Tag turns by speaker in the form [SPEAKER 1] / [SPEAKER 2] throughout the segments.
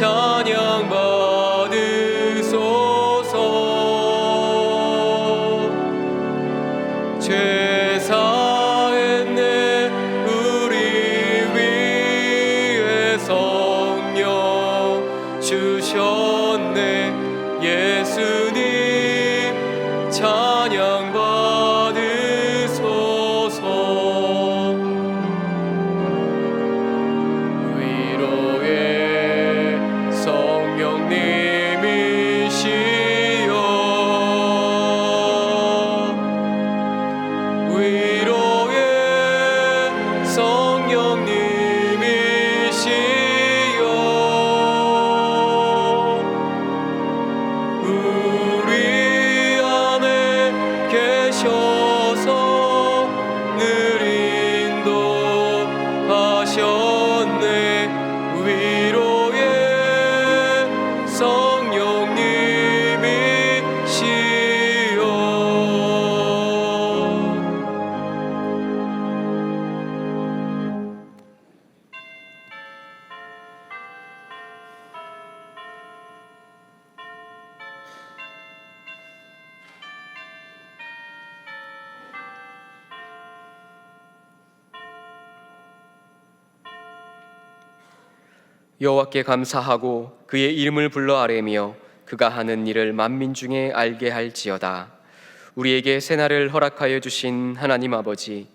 [SPEAKER 1] 찬양 받으소서. 죄 사했네 우리 위에 성령 주셨네. 예수님 찬양 받으소서. 위로의 성령님이시여, 위로의 성령님이시여, 우리 안에 계셔서 늘 인도하셨네. 위로의 성령님이시여. 여호와께 감사하고 그의 이름을 불러 아뢰며 그가 하는 일을 만민 중에 알게 할지어다. 우리에게 새날을 허락하여 주신 하나님 아버지,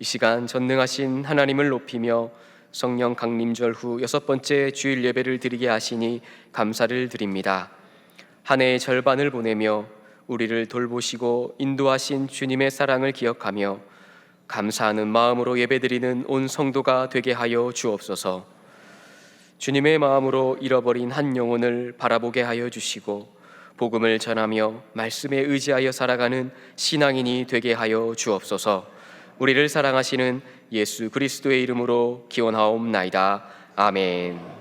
[SPEAKER 1] 이 시간 전능하신 하나님을 높이며 성령 강림절 후 6번째 주일 예배를 드리게 하시니 감사를 드립니다. 한 해의 절반을 보내며 우리를 돌보시고 인도하신 주님의 사랑을 기억하며 감사하는 마음으로 예배드리는 온 성도가 되게 하여 주옵소서. 주님의 마음으로 잃어버린 한 영혼을 바라보게 하여 주시고 복음을 전하며 말씀에 의지하여 살아가는 신앙인이 되게 하여 주옵소서. 우리를 사랑하시는 예수 그리스도의 이름으로 기원하옵나이다. 아멘.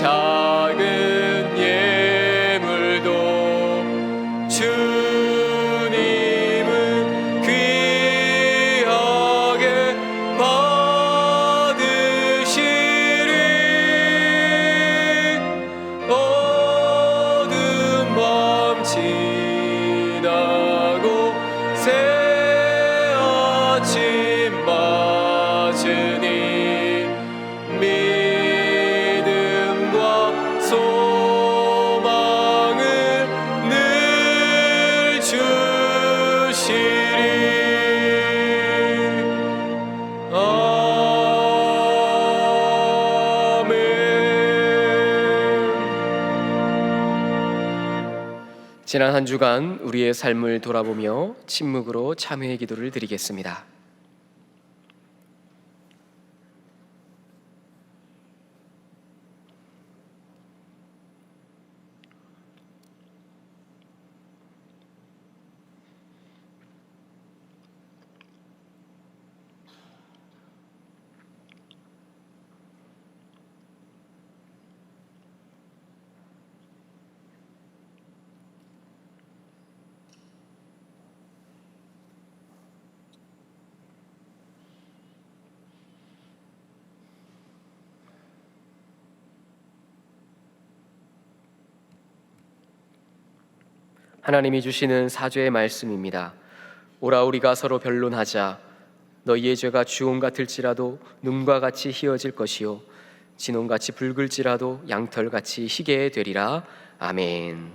[SPEAKER 1] 작은 예물도 주님은 귀하게 받으시리. 어두운 밤 지나고 새 아침 맞으니 믿음과 소망을 늘 주시리. 아멘. 지난 한 주간 우리의 삶을 돌아보며 침묵으로 참회의 기도를 드리겠습니다. 하나님이 주시는 사죄의 말씀입니다. 오라 우리가 서로 변론하자. 너희의 죄가 주홍 같을지라도 눈과 같이 희어질 것이요 진홍같이 붉을지라도 양털같이 희게 되리라. 아멘.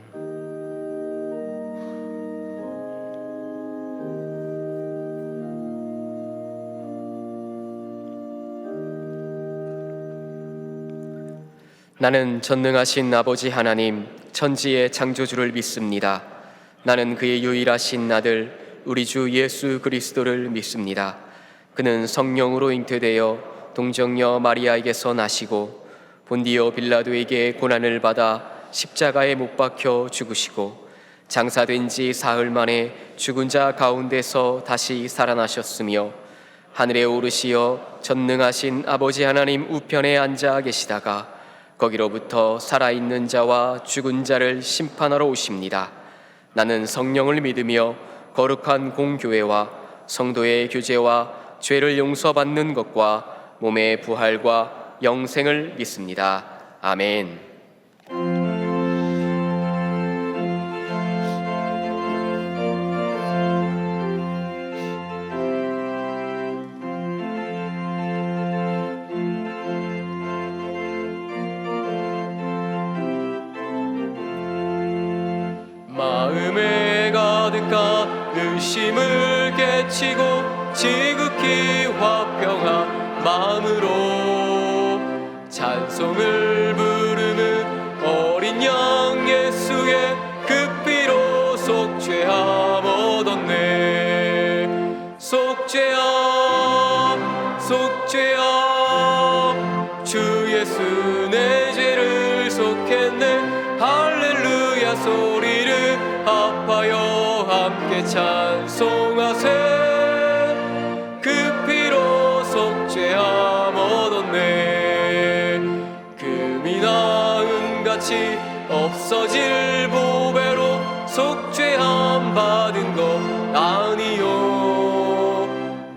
[SPEAKER 1] 나는 전능하신 아버지 하나님, 천지의 창조주를 믿습니다. 나는 그의 유일하신 아들 우리 주 예수 그리스도를 믿습니다. 그는 성령으로 잉태되어 동정녀 마리아에게서 나시고 본디오 빌라도에게 고난을 받아 십자가에 못 박혀 죽으시고 장사된 지 사흘 만에 죽은 자 가운데서 다시 살아나셨으며 하늘에 오르시어 전능하신 아버지 하나님 우편에 앉아 계시다가 거기로부터 살아있는 자와 죽은 자를 심판하러 오십니다. 나는 성령을 믿으며 거룩한 공교회와 성도의 교제와 죄를 용서받는 것과 몸의 부활과 영생을 믿습니다. 아멘. 마음에 가득한 의심을 깨치고 지극히 화평한 마음으로 찬송을 부르는 어린 양 예수의 그 피로 속죄함 얻었네. 속죄함 속죄함 주 예수 내 죄를 속했네. 할렐루야 소리를 합하여 함께 찬송하세. 그 피로 속죄함 얻었네. 금이나 은같이 없어질 보배로 속죄함 받은 것 아니요.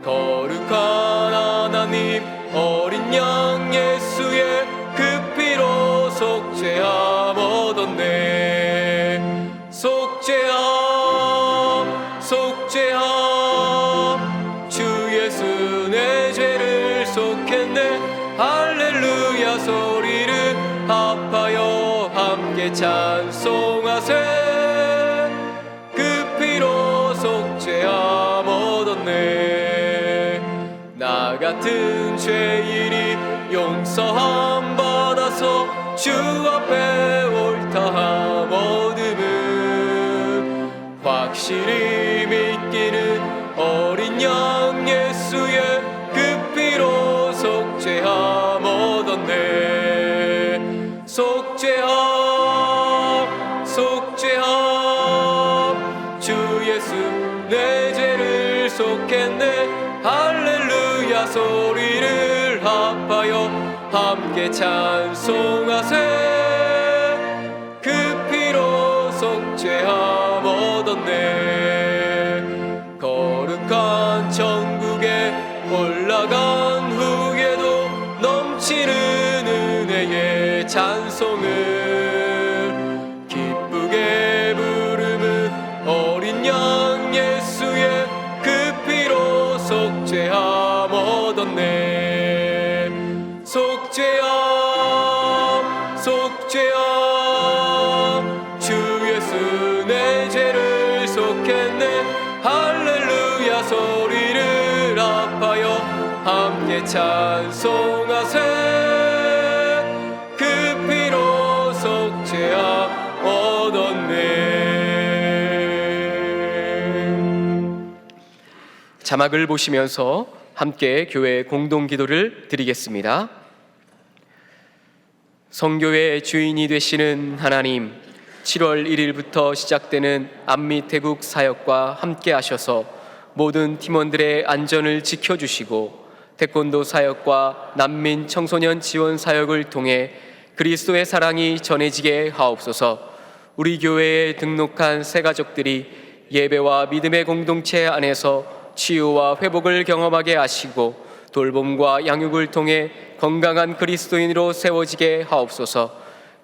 [SPEAKER 1] 거룩한 하나님 어린 양 예수의 그 피로 속죄함 얻었네. 속죄함 속죄함 주 예수 내 죄를 속했네. 할렐루야 소리를 합하여 함께 찬송하세. 그 피로 속죄함 얻었네. 나 같은 죄인이 용서함 받아서 주 앞에 옳다함 얻음은 확실히 믿기는 어린 양 예수의 그 피로 속죄함 얻었네. 속죄함 속죄함 주 예수 내 죄를 속했네. 할렐루야 소리를 합하여 함께 찬송하세. 그 피로 속죄함 얻었네. 거룩한 천국에 올라간 후에도 넘치는 은혜의 찬송을 기쁘게 부르는 어린 양 예수의 그 피로 속죄함 얻었네. 속죄함 속죄함 주 예수 내 죄를 속했네. 할렐루야 소리를 합하여 함께 찬송하세. 그 피로 속죄함 얻었네. 자막을 보시면서 함께 교회 공동기도를 드리겠습니다. 성교의 주인이 되시는 하나님, 7월 1일부터 시작되는 안미태국 사역과 함께 하셔서 모든 팀원들의 안전을 지켜주시고 태권도 사역과 난민 청소년 지원 사역을 통해 그리스도의 사랑이 전해지게 하옵소서. 우리 교회에 등록한 새 가족들이 예배와 믿음의 공동체 안에서 치유와 회복을 경험하게 하시고 돌봄과 양육을 통해 건강한 그리스도인으로 세워지게 하옵소서.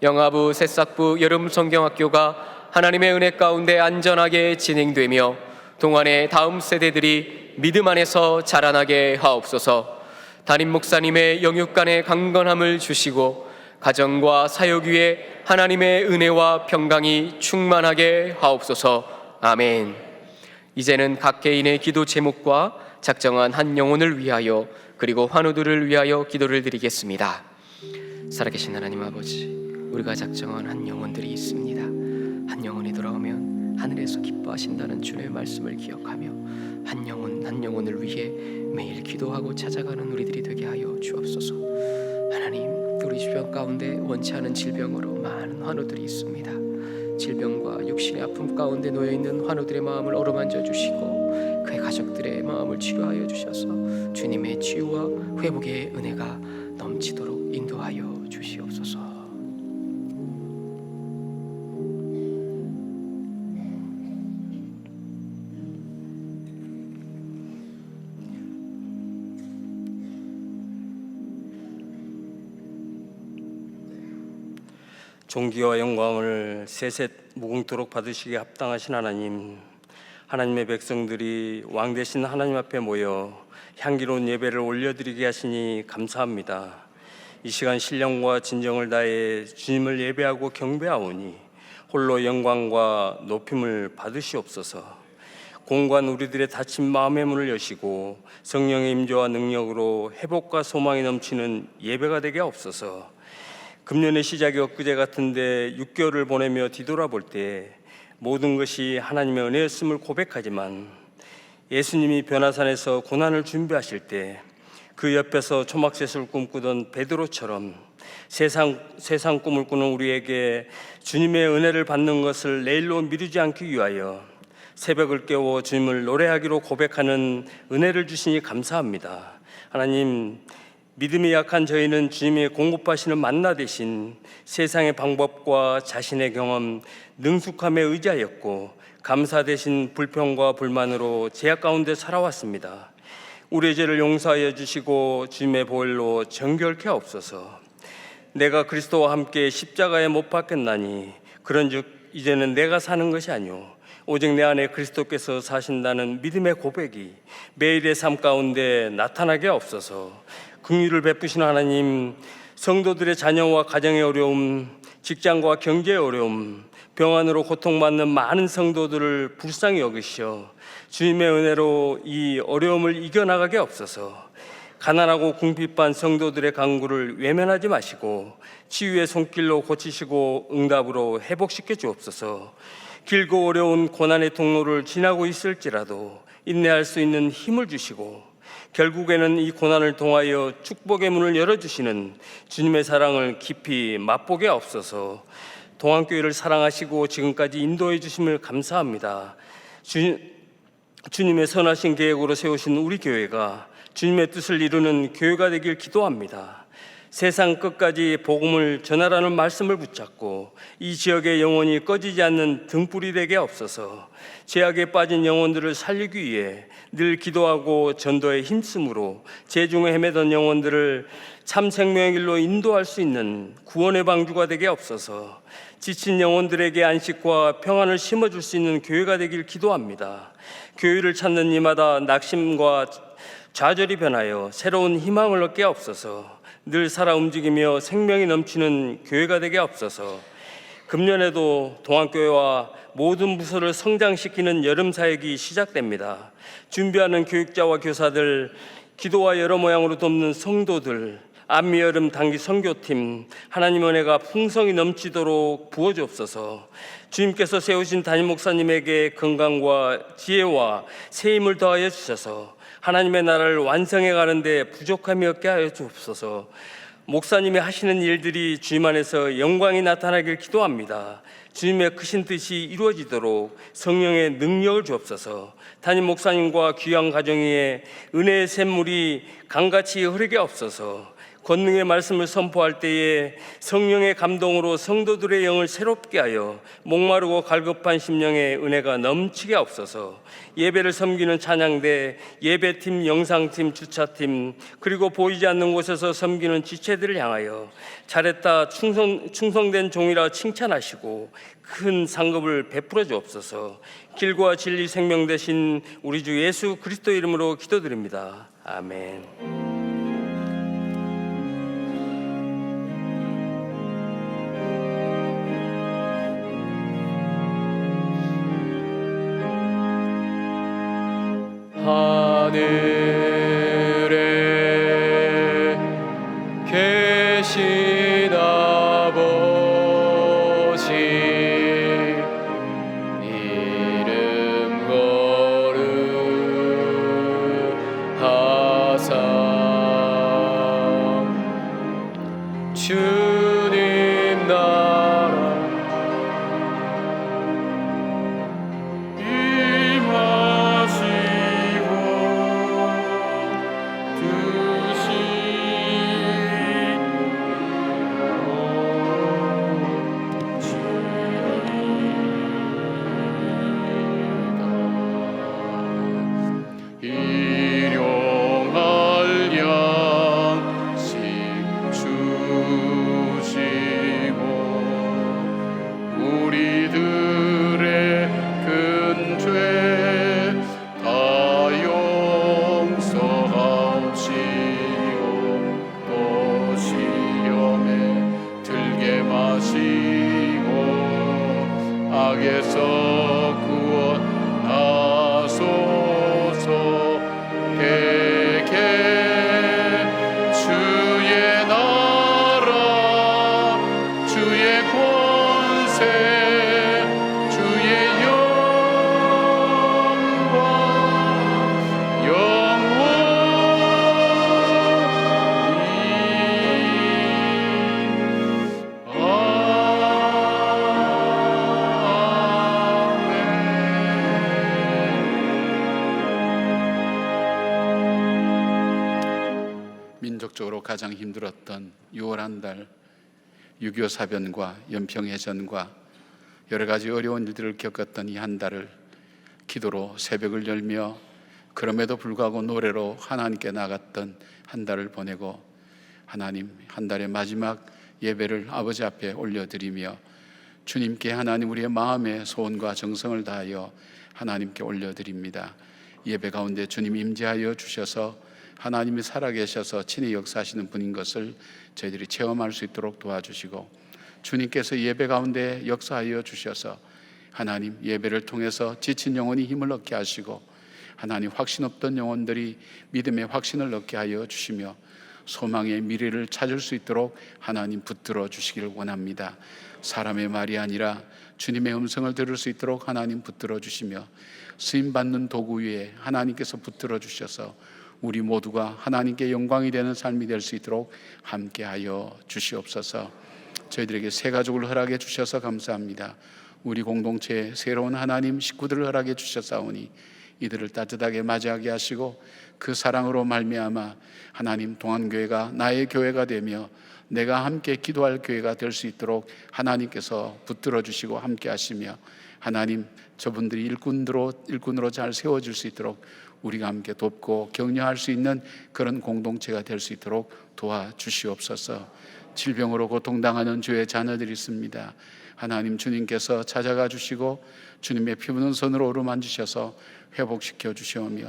[SPEAKER 1] 영아부, 새싹부, 여름 성경학교가 하나님의 은혜 가운데 안전하게 진행되며 동안의 다음 세대들이 믿음 안에서 자라나게 하옵소서. 담임 목사님의 영육간의 강건함을 주시고 가정과 사역 위에 하나님의 은혜와 평강이 충만하게 하옵소서. 아멘. 이제는 각 개인의 기도 제목과 작정한 한 영혼을 위하여 그리고 환우들을 위하여 기도를 드리겠습니다. 살아계신 하나님 아버지, 우리가 작정한 한 영혼들이 있습니다. 한 영혼이 돌아오면 하늘에서 기뻐하신다는 주의 말씀을 기억하며 한 영혼을 위해 매일 기도하고 찾아가는 우리들이 되게 하여 주옵소서. 하나님, 우리 주변 가운데 원치 않은 질병으로 많은 환우들이 있습니다. 질병과 육신의 아픔 가운데 놓여있는 환우들의 마음을 어루만져 주시고 그의 가족들의 마음을 치료하여 주셔서 주님의 치유와 회복의 은혜가 넘치도록 인도하여 주시옵소서.
[SPEAKER 2] 존귀와 영광을 세세 무궁토록 받으시기에 합당하신 하나님, 하나님의 백성들이 왕 되신 하나님 앞에 모여 향기로운 예배를 올려드리게 하시니 감사합니다. 이 시간 신령과 진정을 다해 주님을 예배하고 경배하오니 홀로 영광과 높임을 받으시옵소서. 공고한 우리들의 닫힌 마음의 문을 여시고 성령의 임재와 능력으로 회복과 소망이 넘치는 예배가 되게 하옵소서. 금년의 시작이 엊그제 같은데 6개월을 보내며 뒤돌아볼 때 모든 것이 하나님의 은혜였음을 고백하지만 예수님이 변화산에서 고난을 준비하실 때 그 옆에서 초막셋을 꿈꾸던 베드로처럼 세상 꿈을 꾸는 우리에게 주님의 은혜를 받는 것을 내일로 미루지 않기 위하여 새벽을 깨워 주님을 노래하기로 고백하는 은혜를 주시니 감사합니다. 하나님, 믿음이 약한 저희는 주님의 공급하시는 만나 대신 세상의 방법과 자신의 경험, 능숙함에 의지하였고 감사 대신 불평과 불만으로 죄악 가운데 살아왔습니다. 우리의 죄를 용서하여 주시고 주님의 보혈로 정결케 하옵소서. 내가 그리스도와 함께 십자가에 못 박혔나니 그런즉 이제는 내가 사는 것이 아니오 오직 내 안에 그리스도께서 사신다는 믿음의 고백이 매일의 삶 가운데 나타나게 하옵소서. 긍휼을 베푸시는 하나님, 성도들의 자녀와 가정의 어려움, 직장과 경제의 어려움, 병환으로 고통받는 많은 성도들을 불쌍히 여기시어 주님의 은혜로 이 어려움을 이겨나가게 하옵소서. 가난하고 궁핍한 성도들의 간구를 외면하지 마시고 치유의 손길로 고치시고 응답으로 회복시켜 주옵소서. 길고 어려운 고난의 통로를 지나고 있을지라도 인내할 수 있는 힘을 주시고 결국에는 이 고난을 통하여 축복의 문을 열어주시는 주님의 사랑을 깊이 맛보게 하옵소서. 동안교회를 사랑하시고 지금까지 인도해 주심을 감사합니다. 주님의 선하신 계획으로 세우신 우리 교회가 주님의 뜻을 이루는 교회가 되길 기도합니다. 세상 끝까지 복음을 전하라는 말씀을 붙잡고 이 지역의 영혼이 꺼지지 않는 등불이 되게 없어서 죄악에 빠진 영혼들을 살리기 위해 늘 기도하고 전도에 힘쓰므로 죄중에 헤매던 영혼들을 참 생명의 길로 인도할 수 있는 구원의 방주가 되게 없어서 지친 영혼들에게 안식과 평안을 심어줄 수 있는 교회가 되길 기도합니다. 교회를 찾는 이마다 낙심과 좌절이 변하여 새로운 희망을 얻게 없어서 늘 살아 움직이며 생명이 넘치는 교회가 되게 없어서 금년에도 동안교회와 모든 부서를 성장시키는 여름 사역이 시작됩니다. 준비하는 교육자와 교사들, 기도와 여러 모양으로 돕는 성도들, 안미 여름 단기 선교팀, 하나님 은혜가 풍성히 넘치도록 부어주옵소서. 주님께서 세우신 담임 목사님에게 건강과 지혜와 새 힘을 더하여 주셔서 하나님의 나라를 완성해 가는데 부족함이 없게 하여 주옵소서. 목사님이 하시는 일들이 주님 안에서 영광이 나타나길 기도합니다. 주님의 크신 뜻이 이루어지도록 성령의 능력을 주옵소서. 담임 목사님과 귀한 가정 위에 은혜의 샘물이 강같이 흐르게 없어서 권능의 말씀을 선포할 때에 성령의 감동으로 성도들의 영을 새롭게 하여 목마르고 갈급한 심령의 은혜가 넘치게 없어서 예배를 섬기는 찬양대, 예배팀, 영상팀, 주차팀, 그리고 보이지 않는 곳에서 섬기는 지체들을 향하여 잘했다, 충성된 종이라 칭찬하시고 큰 상급을 베풀어 주옵소서. 길과 진리 생명 되신 우리 주 예수 그리스도 이름으로 기도드립니다. 아멘.
[SPEAKER 1] 하늘에 계신 아버지 이름 거룩하사 주님 나라
[SPEAKER 3] 악에서 구원하소서. 개개 주의 나라 주의 권세 주의 영광 민족적으로 가장 힘들었던 6월 한 달 6.25 사변과 연평해전과 여러 가지 어려운 일들을 겪었던 이 한 달을 기도로 새벽을 열며 그럼에도 불구하고 노래로 하나님께 나갔던 한 달을 보내고 하나님 한 달의 마지막 예배를 아버지 앞에 올려드리며 주님께 하나님 우리의 마음의 소원과 정성을 다하여 하나님께 올려드립니다. 예배 가운데 주님 임재하여 주셔서 하나님이 살아계셔서 친히 역사하시는 분인 것을 저희들이 체험할 수 있도록 도와주시고 주님께서 예배 가운데 역사하여 주셔서 하나님 예배를 통해서 지친 영혼이 힘을 얻게 하시고 하나님 확신 없던 영혼들이 믿음의 확신을 얻게 하여 주시며 소망의 미래를 찾을 수 있도록 하나님 붙들어 주시기를 원합니다. 사람의 말이 아니라 주님의 음성을 들을 수 있도록 하나님 붙들어 주시며 쓰임받는 도구 위에 하나님께서 붙들어 주셔서 우리 모두가 하나님께 영광이 되는 삶이 될 수 있도록 함께하여 주시옵소서. 저희들에게 새 가족을 허락해 주셔서 감사합니다. 우리 공동체에 새로운 하나님 식구들을 허락해 주셨사오니 이들을 따뜻하게 맞이하게 하시고 그 사랑으로 말미암아 하나님 동안교회가 나의 교회가 되며 내가 함께 기도할 교회가 될 수 있도록 하나님께서 붙들어 주시고 함께 하시며, 하나님 저분들이 일꾼으로 잘 세워질 수 있도록 우리가 함께 돕고 격려할 수 있는 그런 공동체가 될 수 있도록 도와주시옵소서. 질병으로 고통당하는 주의 자녀들이 있습니다. 하나님 주님께서 찾아가 주시고 주님의 피 묻은 손으로 어루만지셔서 회복시켜 주시오며,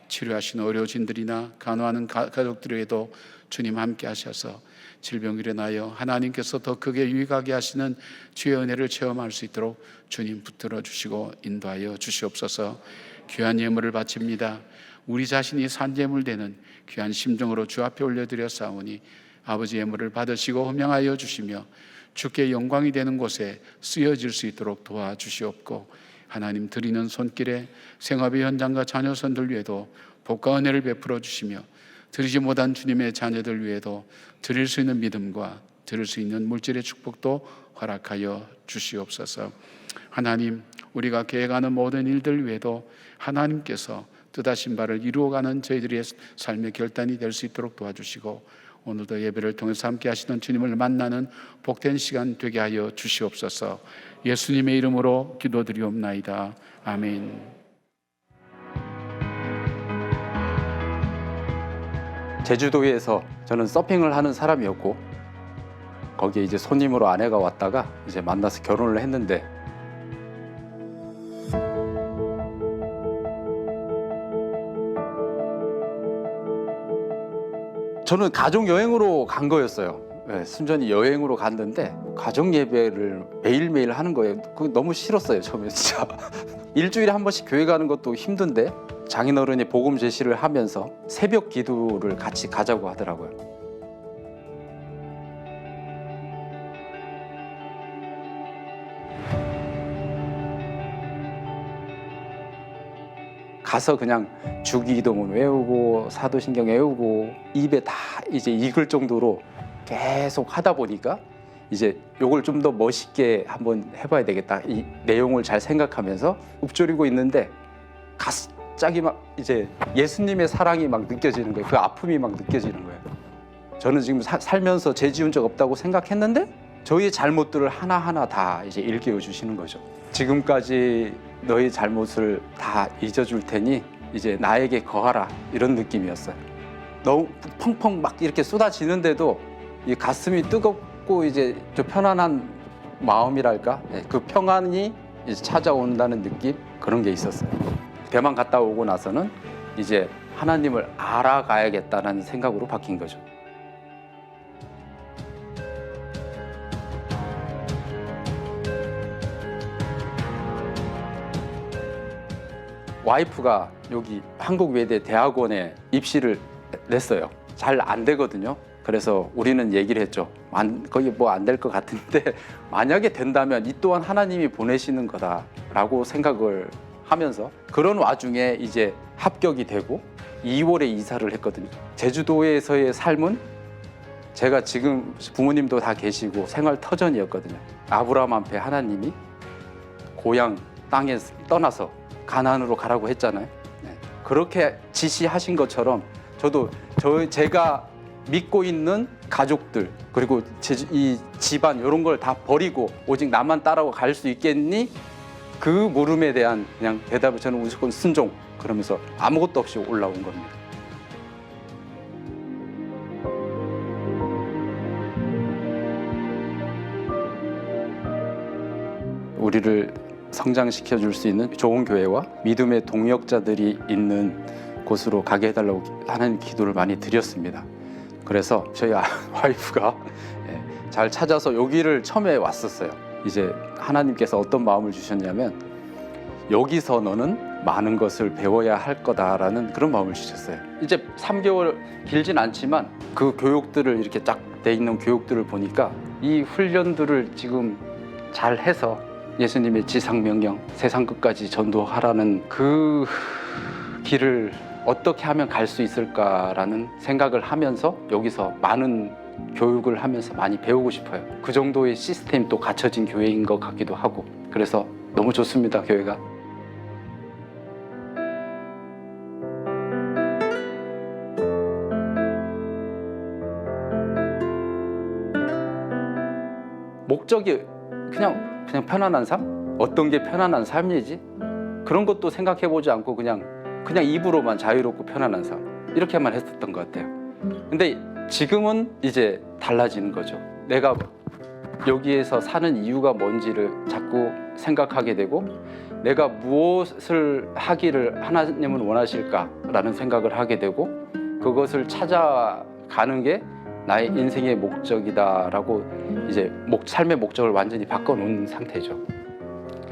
[SPEAKER 3] 치료하시는 의료진들이나 간호하는 가족들에게도 주님 함께 하셔서 질병이 일어나여 하나님께서 더 크게 유익하게 하시는 주의 은혜를 체험할 수 있도록 주님 붙들어 주시고 인도하여 주시옵소서. 귀한 예물을 바칩니다. 우리 자신이 산제물 되는 귀한 심정으로 주 앞에 올려드렸사오니 아버지 예물을 받으시고 흠양하여 주시며 주께 영광이 되는 곳에 쓰여질 수 있도록 도와주시옵고, 하나님 드리는 손길에 생업의 현장과 자녀선들 위에도 복과 은혜를 베풀어 주시며, 드리지 못한 주님의 자녀들 위에도 드릴 수 있는 믿음과 드릴 수 있는 물질의 축복도 허락하여 주시옵소서. 하나님, 우리가 계획하는 모든 일들 위에도 하나님께서 뜻하신 바를 이루어가는 저희들의 삶의 결단이 될 수 있도록 도와주시고, 오늘도 예배를 통해서 함께 하시는 주님을 만나는 복된 시간 되게 하여 주시옵소서. 예수님의 이름으로 기도드리옵나이다. 아멘.
[SPEAKER 4] 제주도에서 저는 서핑을 하는 사람이었고, 거기에 이제 손님으로 아내가 왔다가 이제 만나서 결혼을 했는데, 저는 가족 여행으로 간 거였어요. 네, 순전히 여행으로 갔는데 가족 예배를 매일매일 하는 거예요. 그거 너무 싫었어요, 처음에 진짜. 일주일에 한 번씩 교회 가는 것도 힘든데 장인어른이 복음 제시를 하면서 새벽 기도를 같이 가자고 하더라고요. 가서 그냥 주기도문 외우고 사도신경 외우고 입에 다 이제 익을 정도로 계속 하다 보니까 이제 요걸 좀 더 멋있게 한번 해봐야 되겠다, 이 내용을 잘 생각하면서 읊조리고 있는데 갑자기 막 이제 예수님의 사랑이 막 느껴지는 거예요. 그 아픔이 막 느껴지는 거예요. 저는 지금 살면서 죄 지은 적 없다고 생각했는데 저희의 잘못들을 하나하나 다 이제 일깨워 주시는 거죠. 지금까지 너희 잘못을 다 잊어줄 테니 이제 나에게 거하라, 이런 느낌이었어요. 너무 펑펑 막 이렇게 쏟아지는데도 이 가슴이 뜨겁고 이제 좀 편안한 마음이랄까, 그 평안이 이제 찾아온다는 느낌, 그런 게 있었어요. 대만 갔다 오고 나서는 이제 하나님을 알아가야겠다는 생각으로 바뀐 거죠. 와이프가 여기 한국외대 대학원에 입시를 냈어요. 잘 안 되거든요. 그래서 우리는 얘기를 했죠. 거기 뭐 안 될 것 같은데 만약에 된다면 이 또한 하나님이 보내시는 거다라고 생각을 하면서, 그런 와중에 이제 합격이 되고 2월에 이사를 했거든요. 제주도에서의 삶은 제가 지금 부모님도 다 계시고 생활 터전이었거든요. 아브라함 앞에 하나님이 고향 땅에 떠나서 가나안으로 가라고 했잖아요. 그렇게 지시하신 것처럼 저도 제가 믿고 있는 가족들, 그리고 이 집안 이런 걸 다 버리고 오직 나만 따라고 갈 수 있겠니? 그 물음에 대한 그냥 대답을 저는 무조건 순종, 그러면서 아무것도 없이 올라온 겁니다. 우리를 성장시켜 줄 수 있는 좋은 교회와 믿음의 동역자들이 있는 곳으로 가게 해달라고 하는 기도를 많이 드렸습니다. 그래서 저희 와이프가 잘 찾아서 여기를 처음에 왔었어요. 이제 하나님께서 어떤 마음을 주셨냐면, 여기서 너는 많은 것을 배워야 할 거다라는 그런 마음을 주셨어요. 이제 3개월 길진 않지만 그 교육들을 이렇게 쫙 돼 있는 교육들을 보니까 이 훈련들을 지금 잘 해서 예수님의 지상명령, 세상 끝까지 전도하라는 그 길을 어떻게 하면 갈 수 있을까라는 생각을 하면서 여기서 많은 교육을 하면서 많이 배우고 싶어요. 그 정도의 시스템이 또 갖춰진 교회인 것 같기도 하고, 그래서 너무 좋습니다, 교회가. 목적이 그냥 편안한 삶? 어떤 게 편안한 삶이지? 그런 것도 생각해 보지 않고 그냥 입으로만 자유롭고 편안한 삶 이렇게만 했었던 것 같아요. 근데 지금은 이제 달라지는 거죠. 내가 여기에서 사는 이유가 뭔지를 자꾸 생각하게 되고, 내가 무엇을 하기를 하나님은 원하실까라는 생각을 하게 되고, 그것을 찾아가는 게 나의 인생의 목적이다라고 이제 삶의 목적을 완전히 바꿔놓은 상태죠.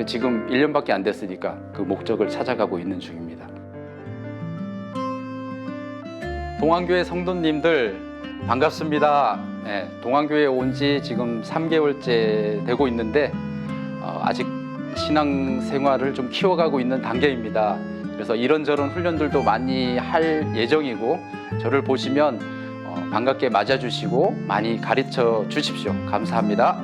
[SPEAKER 4] 지금 1년밖에 안 됐으니까 그 목적을 찾아가고 있는 중입니다. 동안교회 성도님들 반갑습니다. 네, 동안교회에 온 지 지금 3개월째 되고 있는데 아직 신앙생활을 좀 키워가고 있는 단계입니다. 그래서 이런저런 훈련들도 많이 할 예정이고, 저를 보시면 반갑게 맞아주시고 많이 가르쳐 주십시오. 감사합니다.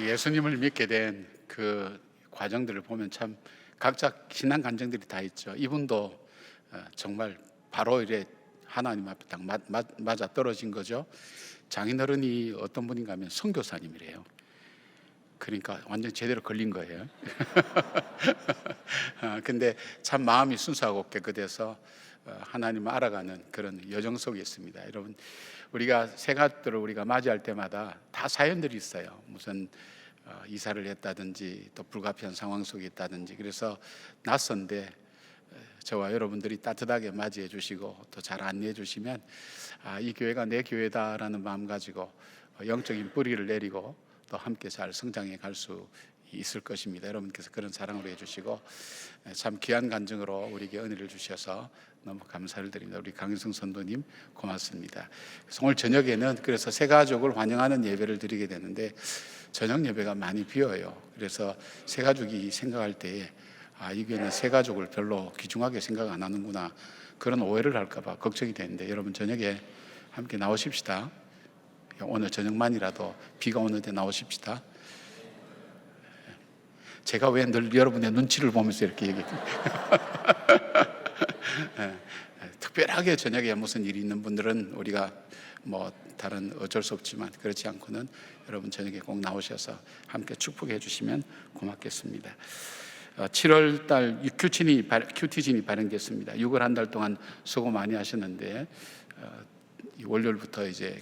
[SPEAKER 3] 예수님을 믿게 된 그 과정들을 보면 참 각자 신앙 간증들이 다 있죠. 이분도 정말 바로 이래 하나님 앞에 딱 맞아 떨어진 거죠. 장인어른이 어떤 분인가 하면 선교사님이래요. 그러니까 완전 제대로 걸린 거예요. 근데 참 마음이 순수하고 깨끗해서 하나님을 알아가는 그런 여정 속에 있습니다. 여러분, 우리가 새가들을 우리가 맞이할 때마다 다 사연들이 있어요. 무슨 이사를 했다든지 또 불가피한 상황 속에 있다든지, 그래서 낯선데 저와 여러분들이 따뜻하게 맞이해 주시고 또 잘 안내해 주시면 이 교회가 내 교회다라는 마음 가지고 영적인 뿌리를 내리고 또 함께 잘 성장해 갈 수 있을 것입니다. 여러분께서 그런 사랑을 해주시고 참 귀한 간증으로 우리에게 은혜를 주셔서 너무 감사를 드립니다. 우리 강윤성 선도님 고맙습니다. 그래서 오늘 저녁에는 그래서 새 가족을 환영하는 예배를 드리게 되는데 저녁 예배가 많이 비어요. 그래서 새 가족이 생각할 때에 이 교회는 새 가족을 별로 귀중하게 생각 안 하는구나, 그런 오해를 할까 봐 걱정이 되는데, 여러분 저녁에 함께 나오십시다. 오늘 저녁만이라도 비가 오는데 나오십시다. 제가 왜 늘 여러분의 눈치를 보면서 이렇게 얘기해요? 특별하게 저녁에 무슨 일이 있는 분들은 우리가 뭐 다른 어쩔 수 없지만, 그렇지 않고는 여러분 저녁에 꼭 나오셔서 함께 축복해 주시면 고맙겠습니다. 7월 달 큐티진이 발행됐습니다. 6월 한 달 동안 수고 많이 하셨는데 월요일부터 이제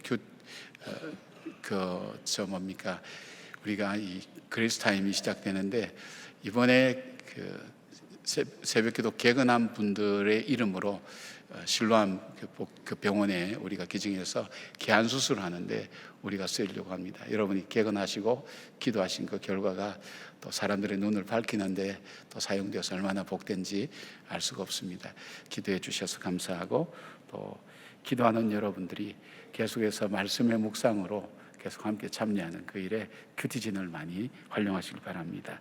[SPEAKER 3] 우리가 이 그레이스 타임이 시작되는데, 이번에 새벽기도 개근한 분들의 이름으로 실로암 그 병원에 우리가 기증해서 개안 수술을 하는데 우리가 쓰려고 합니다. 여러분이 개근하시고 기도하신 그 결과가 또 사람들의 눈을 밝히는데 또 사용되어서 얼마나 복된지 알 수가 없습니다. 기도해 주셔서 감사하고, 또 기도하는 여러분들이 계속해서 말씀의 묵상으로 계속 함께 참여하는 그 일에 큐티진을 많이 활용하시길 바랍니다.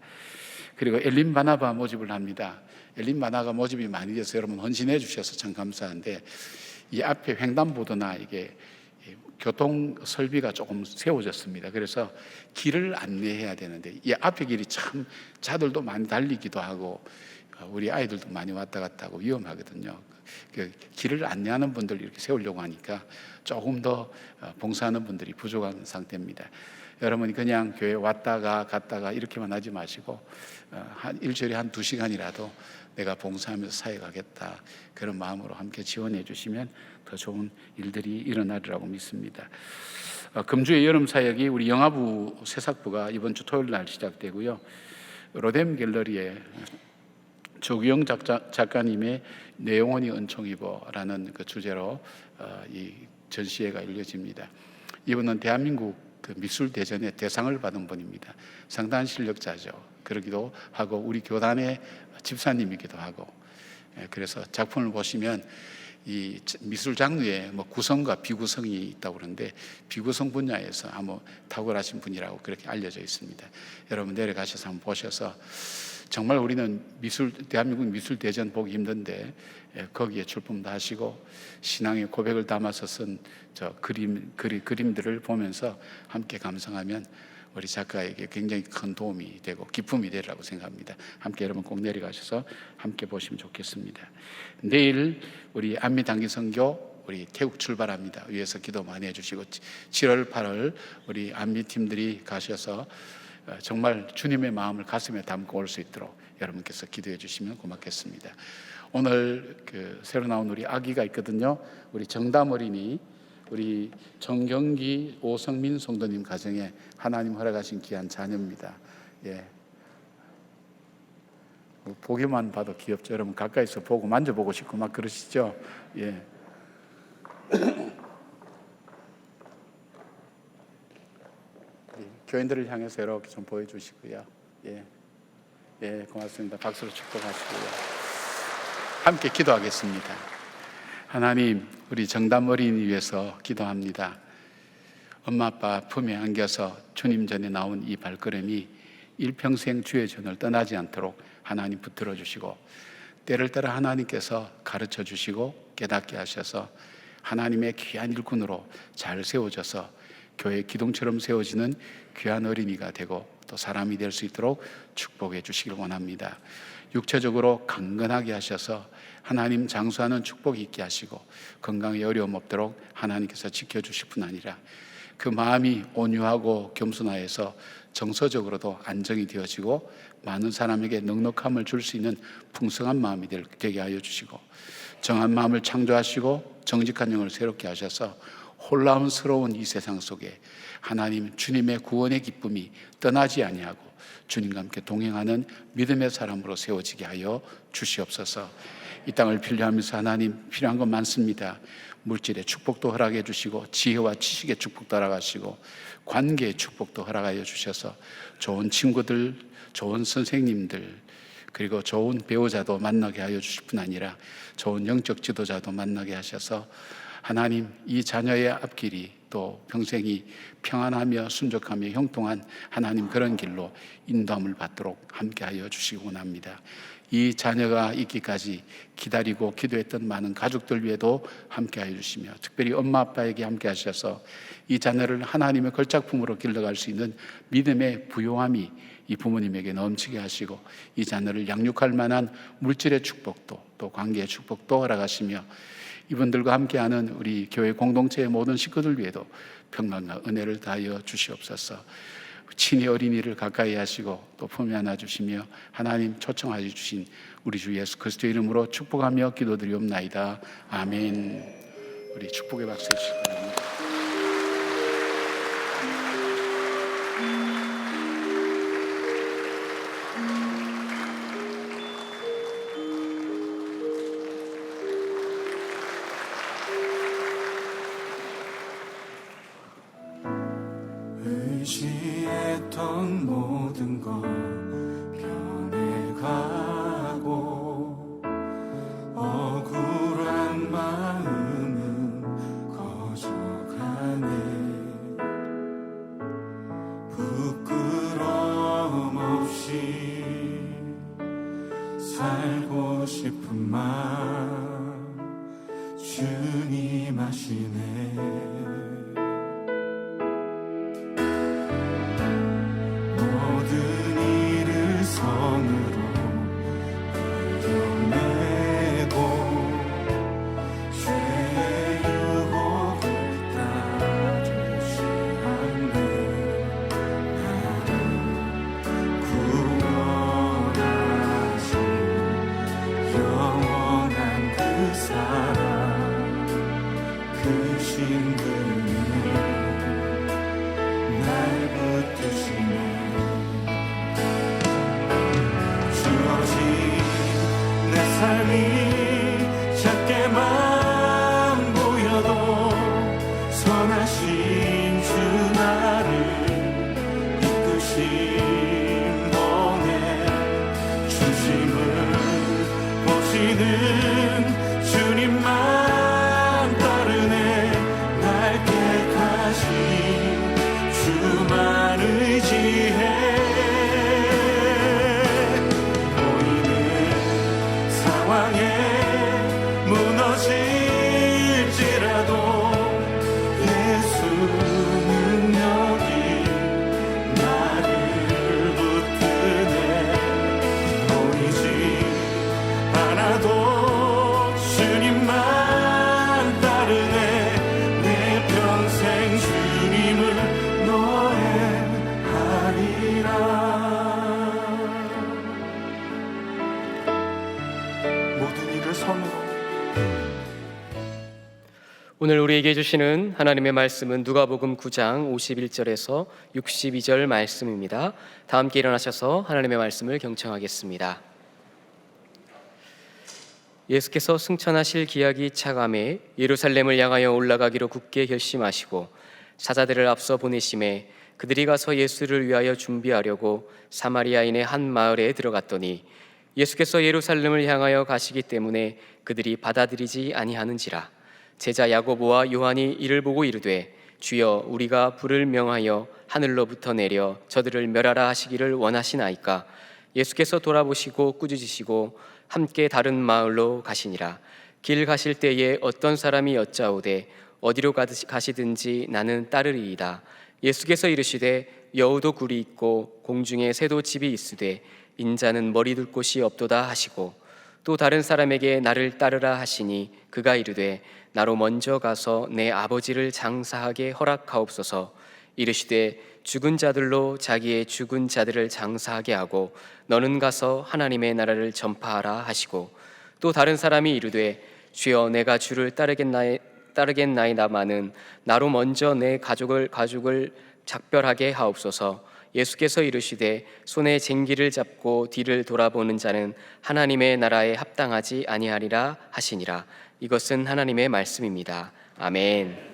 [SPEAKER 3] 그리고 엘린 바나바 모집을 합니다. 엘린 바나바 모집이 많이 돼서 여러분 헌신해 주셔서 참 감사한데, 이 앞에 횡단보도나 이게 교통 설비가 조금 세워졌습니다. 그래서 길을 안내해야 되는데 이 앞에 길이 참 자들도 많이 달리기도 하고 우리 아이들도 많이 왔다 갔다 하고 위험하거든요. 그 길을 안내하는 분들 이렇게 세우려고 하니까 조금 더 봉사하는 분들이 부족한 상태입니다. 여러분이 그냥 교회 왔다가 갔다가 이렇게만 하지 마시고 한 일주일에 한 2시간이라도 내가 봉사하면서 사역하겠다, 그런 마음으로 함께 지원해 주시면 더 좋은 일들이 일어나리라고 믿습니다. 금주의 여름 사역이 우리 영화부 새싹부가 이번 주 토요일 날 시작되고요. 로뎀 갤러리에 조규영 작가님의 내 영혼이 은총이보라는 그 주제로 이 전시회가 열려집니다. 이분은 대한민국 그 미술 대전의 대상을 받은 분입니다. 상당한 실력자죠. 그러기도 하고 우리 교단의 집사님이기도 하고, 그래서 작품을 보시면 이 미술 장르에 뭐 구성과 비구성이 있다고 그러는데 비구성 분야에서 아무 탁월하신 분이라고 그렇게 알려져 있습니다. 여러분 내려가셔서 한번 보셔서, 정말 우리는 대한민국 미술 대전 보기 힘든데 거기에 출품도 하시고 신앙의 고백을 담아서 쓴 저 그림들을 보면서 함께 감상하면 우리 작가에게 굉장히 큰 도움이 되고 기쁨이 되리라고 생각합니다. 함께 여러분 꼭 내려가셔서 함께 보시면 좋겠습니다. 내일 우리 안미 단기 선교 우리 태국 출발합니다. 위에서 기도 많이 해주시고 7월 8월 우리 안미 팀들이 가셔서 정말 주님의 마음을 가슴에 담고 올 수 있도록 여러분께서 기도해 주시면 고맙겠습니다. 오늘 새로 나온 우리 아기가 있거든요. 우리 정담 어린이 우리 정경기 오성민 성도님 가정에 하나님 허락하신 귀한 자녀입니다. 예. 보기만 봐도 귀엽죠. 여러분 가까이서 보고 만져보고 싶고 막 그러시죠. 예. 교인들을 향해서 이렇게 좀 보여주시고요. 예. 예, 고맙습니다. 박수로 축복하시고요. 함께 기도하겠습니다. 하나님, 우리 정담 어린이 위해서 기도합니다. 엄마 아빠 품에 안겨서 주님 전에 나온 이 발걸음이 일평생 주의 전을 떠나지 않도록 하나님 붙들어 주시고, 때를 따라 하나님께서 가르쳐 주시고 깨닫게 하셔서 하나님의 귀한 일꾼으로 잘 세워져서 교회 기둥처럼 세워지는 귀한 어린이가 되고 또 사람이 될 수 있도록 축복해 주시길 원합니다. 육체적으로 강건하게 하셔서 하나님 장수하는 축복이 있게 하시고 건강에 어려움 없도록 하나님께서 지켜주실 뿐 아니라 그 마음이 온유하고 겸손하여서 정서적으로도 안정이 되어지고 많은 사람에게 넉넉함을 줄 수 있는 풍성한 마음이 되게 하여 주시고, 정한 마음을 창조하시고 정직한 영을 새롭게 하셔서 혼란스러운 이 세상 속에 하나님 주님의 구원의 기쁨이 떠나지 아니하고 주님과 함께 동행하는 믿음의 사람으로 세워지게 하여 주시옵소서. 이 땅을 필요하면서 하나님 필요한 건 많습니다. 물질의 축복도 허락해 주시고 지혜와 지식의 축복도 허락하시고 관계의 축복도 허락하여 주셔서 좋은 친구들, 좋은 선생님들, 그리고 좋은 배우자도 만나게 하여 주실 뿐 아니라 좋은 영적 지도자도 만나게 하셔서 하나님 이 자녀의 앞길이 또 평생이 평안하며 순적하며 형통한 하나님 그런 길로 인도함을 받도록 함께하여 주시기 원합니다. 이 자녀가 있기까지 기다리고 기도했던 많은 가족들 위에도 함께하여 주시며 특별히 엄마 아빠에게 함께하셔서 이 자녀를 하나님의 걸작품으로 길러갈 수 있는 믿음의 부요함이 이 부모님에게 넘치게 하시고 이 자녀를 양육할 만한 물질의 축복도 또 관계의 축복도 허락하시며 이분들과 함께하는 우리 교회 공동체의 모든 식구들 위에도 평강과 은혜를 다하여 주시옵소서. 친히 어린이를 가까이 하시고 또 품에 안아주시며 하나님 초청하여 주신 우리 주 예수 그리스도의 이름으로 축복하며 기도드리옵나이다. 아멘. 우리 축복의 박수 해주시기 바랍니다.
[SPEAKER 5] 의지했던 모든 것 변해가고 억울한 마음은 커져가네. 부끄러움 없이 살고 싶은 마음 주님 아시네. 선으로 이겨내고 죄의 유혹을 따르지 않네. 나를 구원하신 영원한 그 사랑 그 신분이 날 붙드시네. 내 삶이 작게만 보여도 선하신 주 나를 이끄신 번에 중심을 보시는 주님만 따르네. 날 택하신 주만 의지해. 무너질지라도 예수는 여기 나를 붙드네. 보이지 않아도 주님만
[SPEAKER 1] 오늘 우리에게 주시는 하나님의 말씀은 누가복음 9장 51절에서 62절 말씀입니다. 다 함께 일어나셔서 하나님의 말씀을 경청하겠습니다. 예수께서 승천하실 기약이 차감해 예루살렘을 향하여 올라가기로 굳게 결심하시고 사자들을 앞서 보내심에 그들이 가서 예수를 위하여 준비하려고 사마리아인의 한 마을에 들어갔더니 예수께서 예루살렘을 향하여 가시기 때문에 그들이 받아들이지 아니하는지라. 제자 야고보와 요한이 이를 보고 이르되 주여 우리가 불을 명하여 하늘로부터 내려 저들을 멸하라 하시기를 원하시나이까. 예수께서 돌아보시고 꾸짖으시고 함께 다른 마을로 가시니라. 길 가실 때에 어떤 사람이 여짜오되 어디로 가시든지 나는 따르리이다. 예수께서 이르시되 여우도 굴이 있고 공중에 새도 집이 있으되 인자는 머리 둘 곳이 없도다 하시고 또 다른 사람에게 나를 따르라 하시니 그가 이르되 나로 먼저 가서 내 아버지를 장사하게 허락하옵소서. 이르시되 죽은 자들로 자기의 죽은 자들을 장사하게 하고 너는 가서 하나님의 나라를 전파하라 하시고 또 다른 사람이 이르되 주여 내가 주를 따르겠나이다마는 나로 먼저 내 가족을 작별하게 하옵소서. 예수께서 이르시되 손에 쟁기를 잡고 뒤를 돌아보는 자는 하나님의 나라에 합당하지 아니하리라 하시니라. 이것은 하나님의 말씀입니다. 아멘.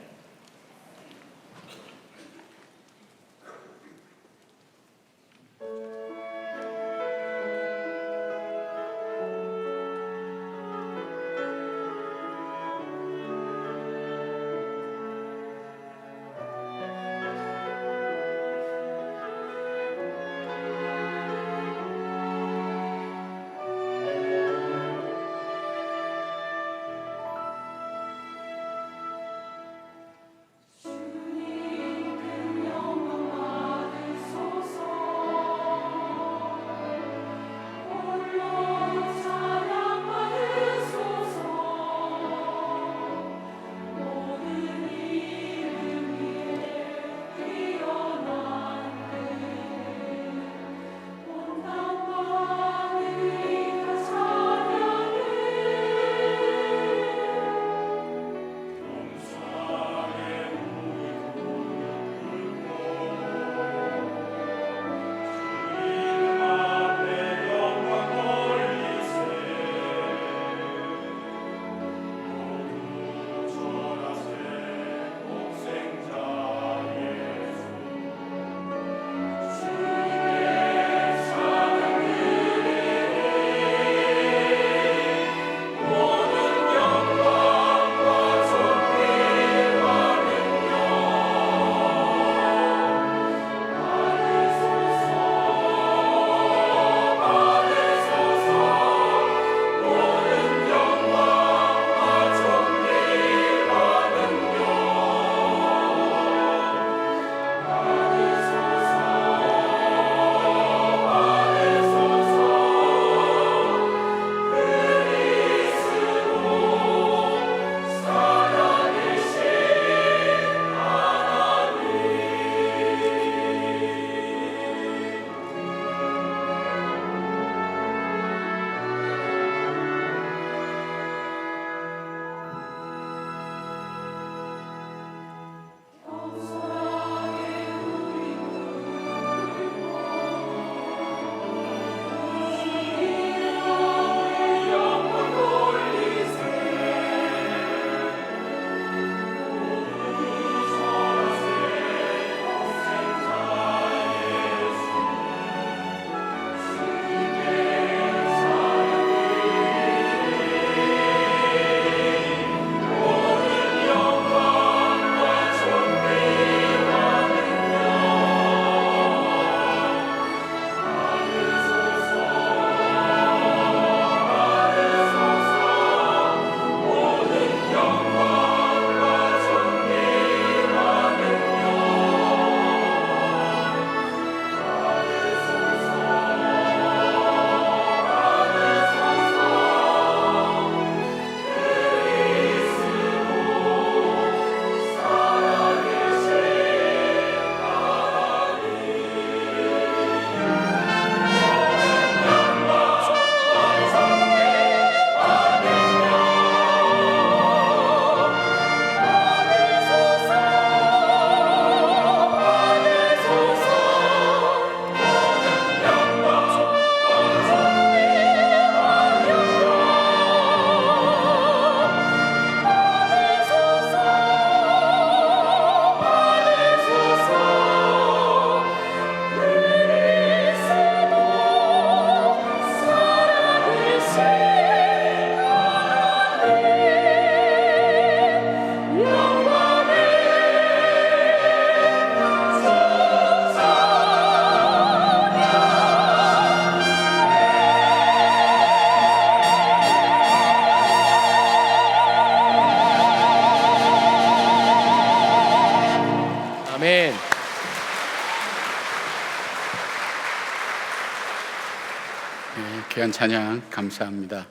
[SPEAKER 3] 귀한 찬양 감사합니다.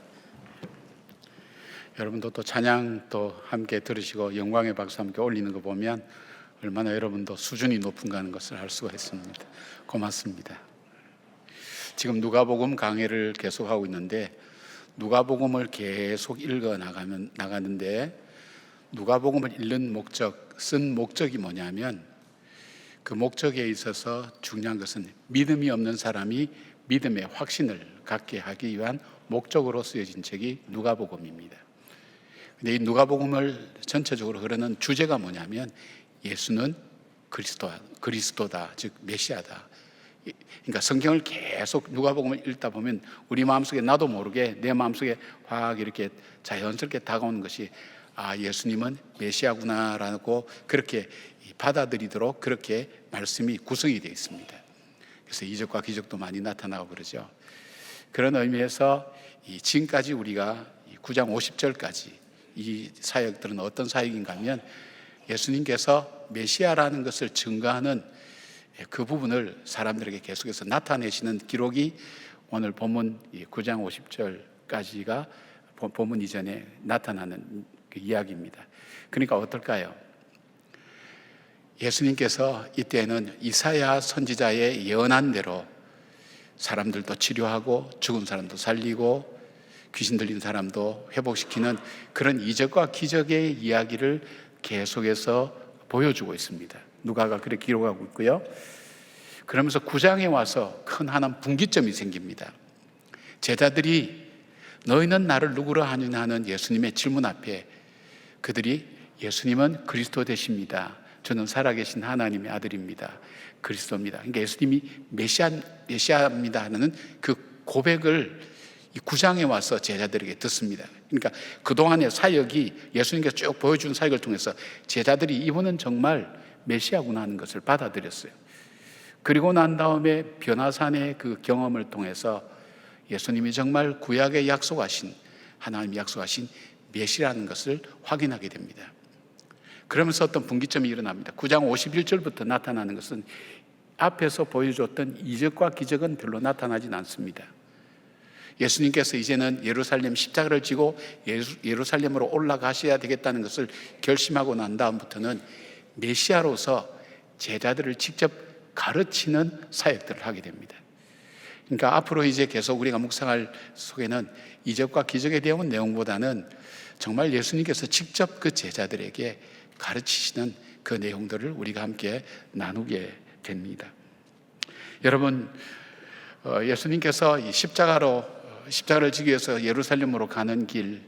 [SPEAKER 3] 여러분도 또 찬양 또 함께 들으시고 영광의 박수 함께 올리는 거 보면 얼마나 여러분도 수준이 높은가 하는 것을 알 수가 있습니다. 고맙습니다. 지금 누가복음 강해를 계속하고 있는데 누가복음을 계속 읽어 나가는데 누가복음을 읽는 목적, 쓴 목적이 뭐냐면 그 목적에 있어서 중요한 것은 믿음이 없는 사람이 믿음의 확신을 갖게 하기 위한 목적으로 쓰여진 책이 누가복음입니다. 근데 이 누가복음을 전체적으로 흐르는 주제가 뭐냐면 예수는 그리스도다, 즉 메시아다. 그러니까 성경을 계속 누가복음을 읽다 보면 우리 마음속에 나도 모르게 내 마음속에 확 이렇게 자연스럽게 다가오는 것이 예수님은 메시아구나라고 그렇게 받아들이도록 그렇게 말씀이 구성이 되어 있습니다. 그래서 이적과 기적도 많이 나타나고 그러죠. 그런 의미에서 지금까지 우리가 9장 50절까지 이 사역들은 어떤 사역인가 하면 예수님께서 메시아라는 것을 증거하는 그 부분을 사람들에게 계속해서 나타내시는 기록이 오늘 본문 9장 50절까지가 본문 이전에 나타나는 그 이야기입니다. 그러니까 어떨까요? 예수님께서 이때는 이사야 선지자의 예언한 대로 사람들도 치료하고 죽은 사람도 살리고 귀신 들린 사람도 회복시키는 그런 이적과 기적의 이야기를 계속해서 보여주고 있습니다. 누가가 그렇게 기록하고 있고요. 그러면서 9장에 와서 큰 하나 분기점이 생깁니다. 제자들이 너희는 나를 누구로 하느냐 하는 예수님의 질문 앞에 그들이 예수님은 그리스도 되십니다. 저는 살아계신 하나님의 아들입니다. 그리스도입니다. 그러니까 예수님이 메시아입니다 하는 그 고백을 이 9장에 와서 제자들에게 듣습니다. 그러니까 그동안의 사역이 예수님께서 쭉 보여준 사역을 통해서 제자들이 이분은 정말 메시아구나 하는 것을 받아들였어요. 그리고 난 다음에 변화산의 그 경험을 통해서 예수님이 정말 구약에 약속하신 하나님이 약속하신 메시아라는 것을 확인하게 됩니다. 그러면서 어떤 분기점이 일어납니다. 9장 51절부터 나타나는 것은 앞에서 보여줬던 이적과 기적은 별로 나타나진 않습니다. 예수님께서 이제는 예루살렘 십자가를 지고 예루살렘으로 올라가셔야 되겠다는 것을 결심하고 난 다음부터는 메시아로서 제자들을 직접 가르치는 사역들을 하게 됩니다. 그러니까 앞으로 이제 계속 우리가 묵상할 속에는 이적과 기적에 대한 내용보다는 정말 예수님께서 직접 그 제자들에게 가르치시는 그 내용들을 우리가 함께 나누게 됩니다. 여러분, 예수님께서 이 십자가를 지기 위해서 예루살렘으로 가는 길,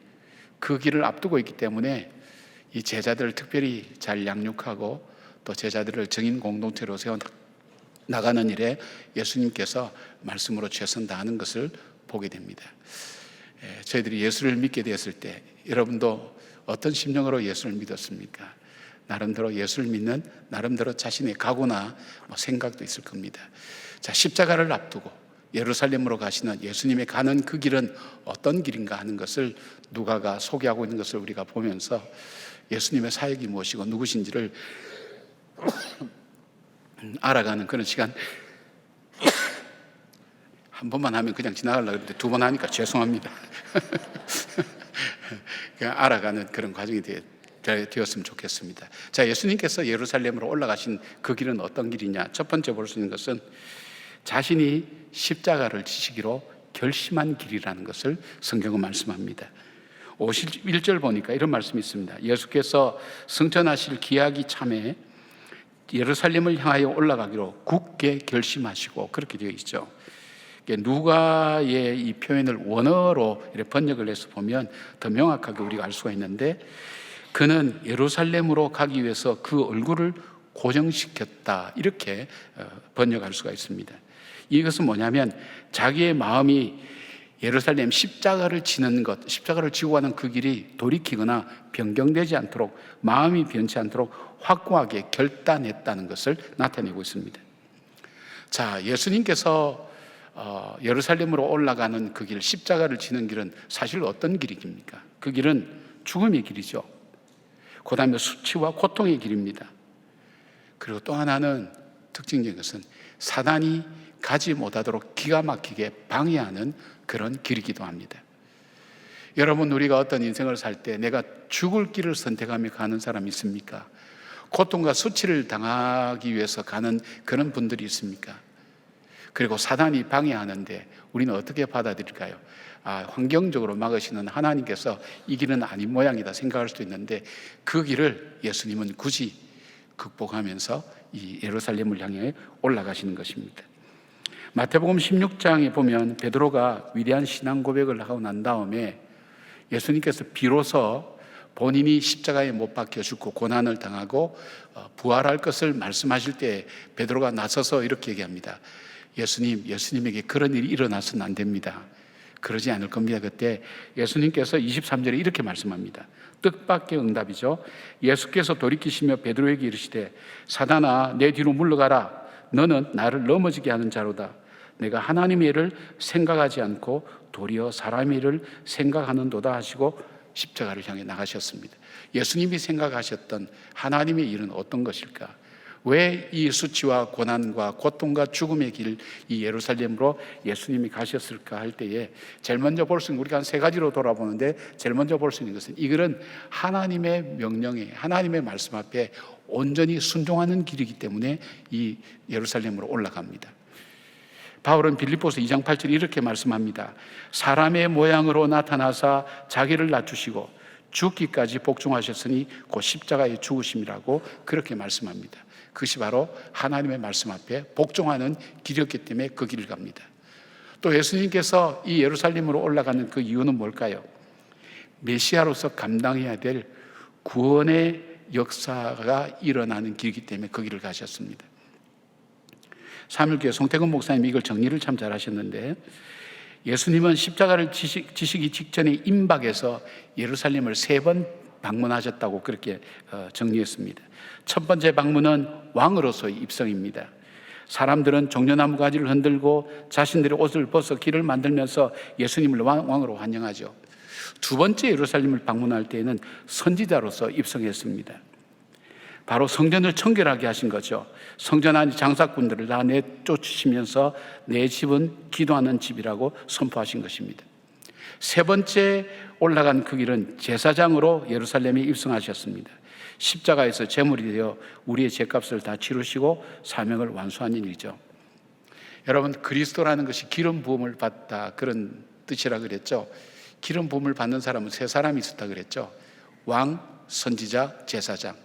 [SPEAKER 3] 그 길을 앞두고 있기 때문에 이 제자들을 특별히 잘 양육하고 또 제자들을 정인 공동체로 세워 나가는 일에 예수님께서 말씀으로 최선 다하는 것을 보게 됩니다. 저희들이 예수를 믿게 되었을 때 여러분도 어떤 심령으로 예수를 믿었습니까? 나름대로 예수를 믿는 나름대로 자신의 각오나 생각도 있을 겁니다. 자, 십자가를 앞두고 예루살렘으로 가시는 예수님의 가는 그 길은 어떤 길인가 하는 것을 누가가 소개하고 있는 것을 우리가 보면서 예수님의 사역이 무엇이고 누구신지를 알아가는 그런 시간. 한 번만 하면 그냥 지나가려고 했는데 두 번 하니까 죄송합니다. 그냥 알아가는 그런 과정이 되었으면 좋겠습니다. 자, 예수님께서 예루살렘으로 올라가신 그 길은 어떤 길이냐? 첫 번째 볼 수 있는 것은 자신이 십자가를 지시기로 결심한 길이라는 것을 성경은 말씀합니다. 51절 보니까 이런 말씀이 있습니다. 예수께서 승천하실 기약이 참에 예루살렘을 향하여 올라가기로 굳게 결심하시고 그렇게 되어 있죠. 누가의 이 표현을 원어로 이렇게 번역을 해서 보면 더 명확하게 우리가 알 수가 있는데 그는 예루살렘으로 가기 위해서 그 얼굴을 고정시켰다 이렇게 번역할 수가 있습니다. 이것은 뭐냐면 자기의 마음이 예루살렘 십자가를 지는 것, 십자가를 지고 가는 그 길이 돌이키거나 변경되지 않도록 마음이 변치 않도록 확고하게 결단했다는 것을 나타내고 있습니다. 자, 예수님께서 예루살렘으로 올라가는 그 길, 십자가를 지는 길은 사실 어떤 길입니까? 그 길은 죽음의 길이죠. 그 다음에 수치와 고통의 길입니다. 그리고 또 하나는 특징적인 것은 사단이 가지 못하도록 기가 막히게 방해하는 그런 길이기도 합니다. 여러분, 우리가 어떤 인생을 살 때 내가 죽을 길을 선택하며 가는 사람이 있습니까? 고통과 수치를 당하기 위해서 가는 그런 분들이 있습니까? 그리고 사단이 방해하는데 우리는 어떻게 받아들일까요? 환경적으로 막으시는 하나님께서 이 길은 아닌 모양이다 생각할 수도 있는데, 그 길을 예수님은 굳이 극복하면서 이 예루살렘을 향해 올라가시는 것입니다. 마태복음 16장에 보면 베드로가 위대한 신앙 고백을 하고 난 다음에 예수님께서 비로소 본인이 십자가에 못 박혀 죽고 고난을 당하고 부활할 것을 말씀하실 때 베드로가 나서서 이렇게 얘기합니다. 예수님에게 그런 일이 일어나서는 안 됩니다. 그러지 않을 겁니다. 그때 예수님께서 23절에 이렇게 말씀합니다. 뜻밖의 응답이죠. 예수께서 돌이키시며 베드로에게 이르시되 사단아 내 뒤로 물러가라. 너는 나를 넘어지게 하는 자로다. 내가 하나님의 일을 생각하지 않고 도리어 사람의 일을 생각하는도다 하시고 십자가를 향해 나가셨습니다. 예수님이 생각하셨던 하나님의 일은 어떤 것일까? 왜 이 수치와 고난과 고통과 죽음의 길, 이 예루살렘으로 예수님이 가셨을까 할 때에 제일 먼저 볼 수 있는, 우리가 한 세 가지로 돌아보는데 제일 먼저 볼 수 있는 것은 이 길은 하나님의 명령에, 하나님의 말씀 앞에 온전히 순종하는 길이기 때문에 이 예루살렘으로 올라갑니다. 바울은 빌립보서 2장 8절에 이렇게 말씀합니다. 사람의 모양으로 나타나사 자기를 낮추시고 죽기까지 복종하셨으니 곧 십자가에 죽으심이라고 그렇게 말씀합니다. 그것이 바로 하나님의 말씀 앞에 복종하는 길이었기 때문에 그 길을 갑니다. 또 예수님께서 이 예루살렘으로 올라가는 그 이유는 뭘까요? 메시아로서 감당해야 될 구원의 역사가 일어나는 길이기 때문에 그 길을 가셨습니다. 사무엘교회 송태근 목사님이 이걸 정리를 참 잘하셨는데, 예수님은 십자가를 지시기 직전에 임박해서 예루살렘을 3번 방문하셨다고 그렇게 정리했습니다. 첫 번째 방문은 왕으로서의 입성입니다. 사람들은 종려나무 가지를 흔들고 자신들의 옷을 벗어 길을 만들면서 예수님을 왕으로 환영하죠. 두 번째 예루살렘을 방문할 때에는 선지자로서 입성했습니다. 바로 성전을 청결하게 하신 거죠. 성전 안에 장사꾼들을 다 내쫓으시면서 내 집은 기도하는 집이라고 선포하신 것입니다. 세 번째 올라간 그 길은 제사장으로 예루살렘에 입성하셨습니다. 십자가에서 제물이 되어 우리의 죄값을 다 치르시고 사명을 완수한 일이죠. 여러분, 그리스도라는 것이 기름 부음을 받다, 그런 뜻이라 그랬죠. 기름 부음을 받는 사람은 3사람이 있었다 그랬죠. 왕, 선지자, 제사장.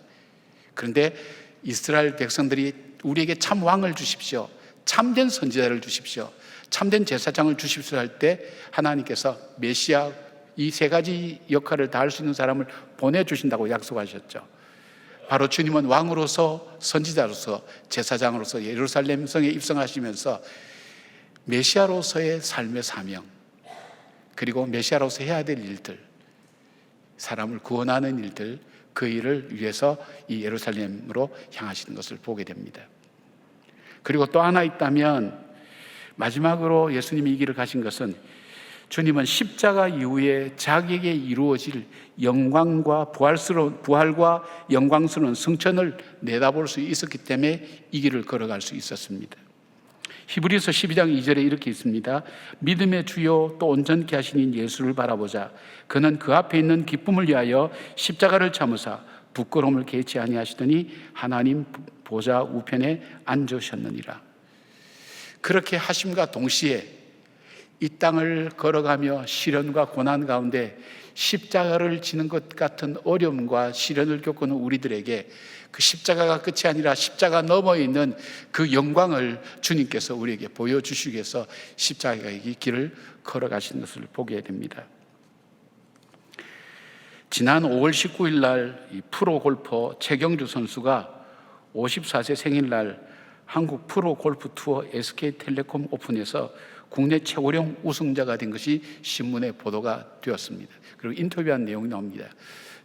[SPEAKER 3] 그런데 이스라엘 백성들이 우리에게 참 왕을 주십시오, 참된 선지자를 주십시오, 참된 제사장을 주십시오 할 때 하나님께서 메시아, 이 3가지 역할을 다 할 수 있는 사람을 보내주신다고 약속하셨죠. 바로 주님은 왕으로서, 선지자로서, 제사장으로서 예루살렘 성에 입성하시면서 메시아로서의 삶의 사명, 그리고 메시아로서 해야 될 일들, 사람을 구원하는 일들, 그 일을 위해서 이 예루살렘으로 향하시는 것을 보게 됩니다. 그리고 또 하나 있다면, 마지막으로 예수님이 이 길을 가신 것은 주님은 십자가 이후에 자기에게 이루어질 영광과 부활과 영광스러운 승천을 내다볼 수 있었기 때문에 이 길을 걸어갈 수 있었습니다. 히브리서 12장 2절에 이렇게 있습니다. 믿음의 주요 또 온전케 하시는 예수를 바라보자. 그는 그 앞에 있는 기쁨을 위하여 십자가를 참으사 부끄러움을 개치 아니하시더니 하나님 보좌 우편에 앉으셨느니라. 그렇게 하심과 동시에 이 땅을 걸어가며 시련과 고난 가운데 십자가를 지는 것 같은 어려움과 시련을 겪는 우리들에게 그 십자가가 끝이 아니라 십자가 너머에 있는 그 영광을 주님께서 우리에게 보여주시기 위해서 십자가의 길을 걸어가신 것을 보게 됩니다. 지난 5월 19일 날 이 프로 골퍼 최경주 선수가 54세 생일날 한국 프로 골프 투어 SK텔레콤 오픈에서 국내 최고령 우승자가 된 것이 신문에 보도가 되었습니다. 그리고 인터뷰한 내용이 나옵니다.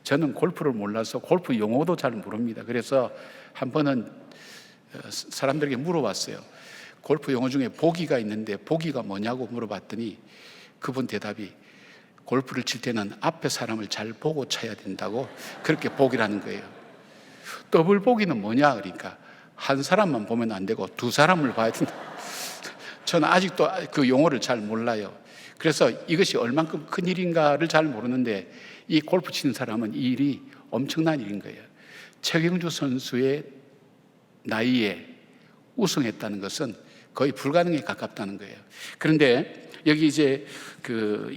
[SPEAKER 3] 저는 골프를 몰라서 골프 용어도 잘 모릅니다. 그래서 한 번은 사람들에게 물어봤어요. 골프 용어 중에 보기가 있는데 보기가 뭐냐고 물어봤더니 그분 대답이 골프를 칠 때는 앞에 사람을 잘 보고 쳐야 된다고, 그렇게 보기라는 거예요. 더블 보기는 뭐냐 그러니까 한 사람만 보면 안 되고 2사람을 봐야 된다. 저는 아직도 그 용어를 잘 몰라요. 그래서 이것이 얼만큼 큰 일인가를 잘 모르는데 이 골프 치는 사람은 이 일이 엄청난 일인 거예요. 최경주 선수의 나이에 우승했다는 것은 거의 불가능에 가깝다는 거예요. 그런데 여기 이제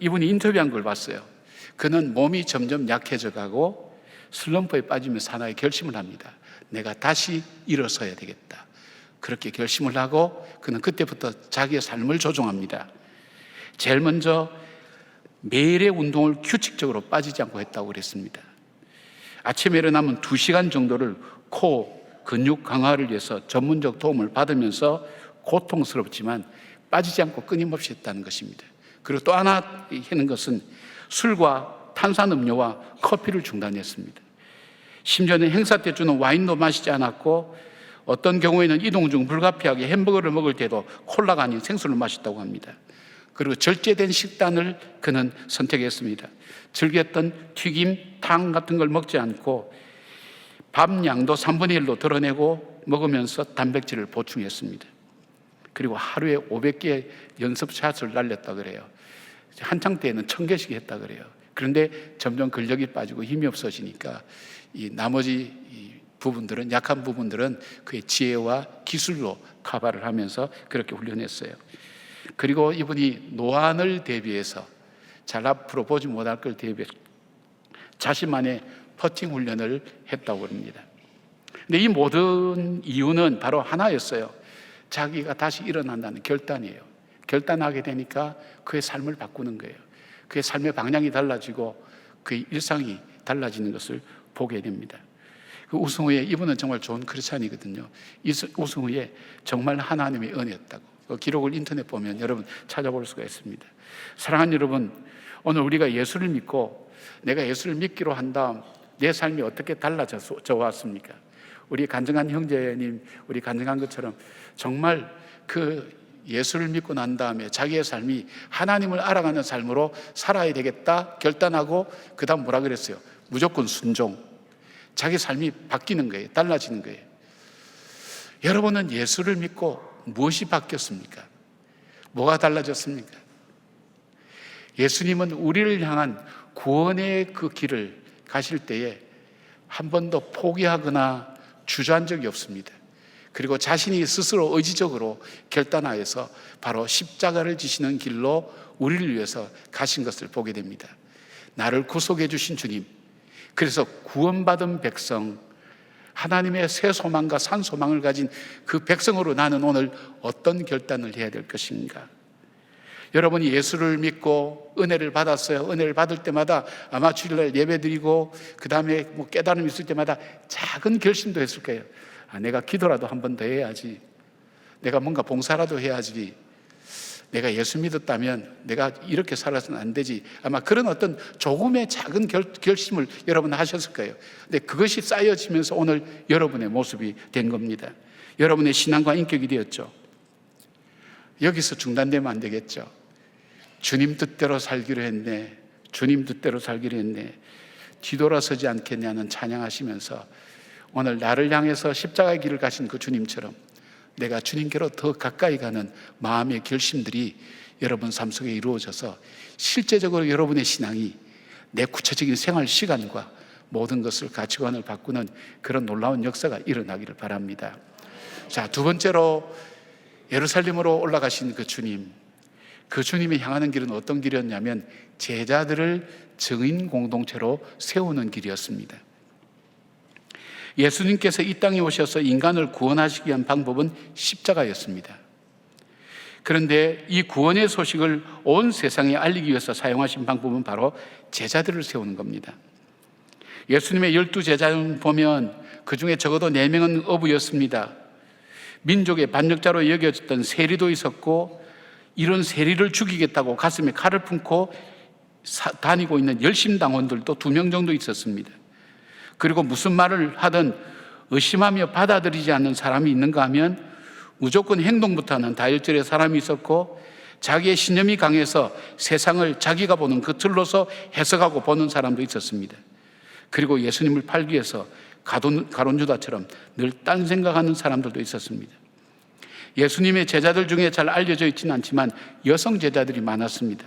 [SPEAKER 3] 이분이 인터뷰한 걸 봤어요. 그는 몸이 점점 약해져 가고 슬럼프에 빠지면서 하나의 결심을 합니다. 내가 다시 일어서야 되겠다. 그렇게 결심을 하고 그는 그때부터 자기의 삶을 조종합니다. 제일 먼저 매일의 운동을 규칙적으로 빠지지 않고 했다고 그랬습니다. 아침에 일어나면 2시간 정도를 코 근육 강화를 위해서 전문적 도움을 받으면서 고통스럽지만 빠지지 않고 끊임없이 했다는 것입니다. 그리고 또 하나 하는 것은 술과 탄산음료와 커피를 중단했습니다. 심지어는 행사 때 주는 와인도 마시지 않았고 어떤 경우에는 이동 중 불가피하게 햄버거를 먹을 때도 콜라가 아닌 생수를 마셨다고 합니다. 그리고 절제된 식단을 그는 선택했습니다. 즐겼던 튀김, 탕 같은 걸 먹지 않고 밥 양도 3분의 1로 덜어내고 먹으면서 단백질을 보충했습니다. 그리고 하루에 500개의 연습샷을 날렸다 그래요. 한창 때에는 1000개씩 했다 그래요. 그런데 점점 근력이 빠지고 힘이 없어지니까 이 나머지 부분들은, 약한 부분들은 그의 지혜와 기술로 커버를 하면서 그렇게 훈련했어요. 그리고 이분이 노안을 대비해서 잘 앞으로 보지 못할 걸 대비해서 자신만의 퍼팅 훈련을 했다고 합니다. 근데 이 모든 이유는 바로 하나였어요. 자기가 다시 일어난다는 결단이에요. 결단하게 되니까 그의 삶을 바꾸는 거예요. 그의 삶의 방향이 달라지고 그의 일상이 달라지는 것을 보게 됩니다. 그 우승 후에 이분은 정말 좋은 크리스찬이거든요. 우승 후에 정말 하나님의 은혜였다고. 그 기록을 인터넷 보면 여러분 찾아볼 수가 있습니다. 사랑하는 여러분, 오늘 우리가 예수를 믿고 내가 예수를 믿기로 한 다음 내 삶이 어떻게 달라져 왔습니까? 우리 간증한 형제님, 우리 간증한 것처럼 정말 그 예수를 믿고 난 다음에 자기의 삶이 하나님을 알아가는 삶으로 살아야 되겠다 결단하고 그 다음 뭐라 그랬어요? 무조건 순종. 자기 삶이 바뀌는 거예요. 달라지는 거예요. 여러분은 예수를 믿고 무엇이 바뀌었습니까? 뭐가 달라졌습니까? 예수님은 우리를 향한 구원의 그 길을 가실 때에 한 번도 포기하거나 주저한 적이 없습니다. 그리고 자신이 스스로 의지적으로 결단하여서 바로 십자가를 지시는 길로 우리를 위해서 가신 것을 보게 됩니다. 나를 구속해 주신 주님, 그래서 구원받은 백성, 하나님의 새 소망과 산 소망을 가진 그 백성으로 나는 오늘 어떤 결단을 해야 될 것인가? 여러분이 예수를 믿고 은혜를 받았어요. 은혜를 받을 때마다 아마 주일날 예배드리고 그 다음에 뭐 깨달음이 있을 때마다 작은 결심도 했을 거예요. 내가 기도라도 한 번 더 해야지. 내가 뭔가 봉사라도 해야지. 내가 예수 믿었다면 내가 이렇게 살아서는 안 되지. 아마 그런 어떤 조금의 작은 결심을 여러분 하셨을 거예요. 근데 그것이 쌓여지면서 오늘 여러분의 모습이 된 겁니다. 여러분의 신앙과 인격이 되었죠. 여기서 중단되면 안 되겠죠. 주님 뜻대로 살기로 했네. 주님 뜻대로 살기로 했네. 뒤돌아서지 않겠냐는 찬양하시면서 오늘 나를 향해서 십자가의 길을 가신 그 주님처럼 내가 주님께로 더 가까이 가는 마음의 결심들이 여러분 삶 속에 이루어져서 실제적으로 여러분의 신앙이 내 구체적인 생활 시간과 모든 것을 가치관을 바꾸는 그런 놀라운 역사가 일어나기를 바랍니다. 자, 두 번째로 예루살렘으로 올라가신 그 주님, 그 주님이 향하는 길은 어떤 길이었냐면 제자들을 증인 공동체로 세우는 길이었습니다. 예수님께서 이 땅에 오셔서 인간을 구원하시기 위한 방법은 십자가였습니다. 그런데 이 구원의 소식을 온 세상에 알리기 위해서 사용하신 방법은 바로 제자들을 세우는 겁니다. 예수님의 12제자를 보면 그 중에 적어도 4명은 어부였습니다. 민족의 반역자로 여겨졌던 세리도 있었고, 이런 세리를 죽이겠다고 가슴에 칼을 품고 다니고 있는 열심당원들도 2명 정도 있었습니다. 그리고 무슨 말을 하든 의심하며 받아들이지 않는 사람이 있는가 하면 무조건 행동부터 하는 다혈질의 사람이 있었고, 자기의 신념이 강해서 세상을 자기가 보는 그 틀로서 해석하고 보는 사람도 있었습니다. 그리고 예수님을 팔기 위해서 가룟유다처럼 늘 딴 생각하는 사람들도 있었습니다. 예수님의 제자들 중에 잘 알려져 있지는 않지만 여성 제자들이 많았습니다.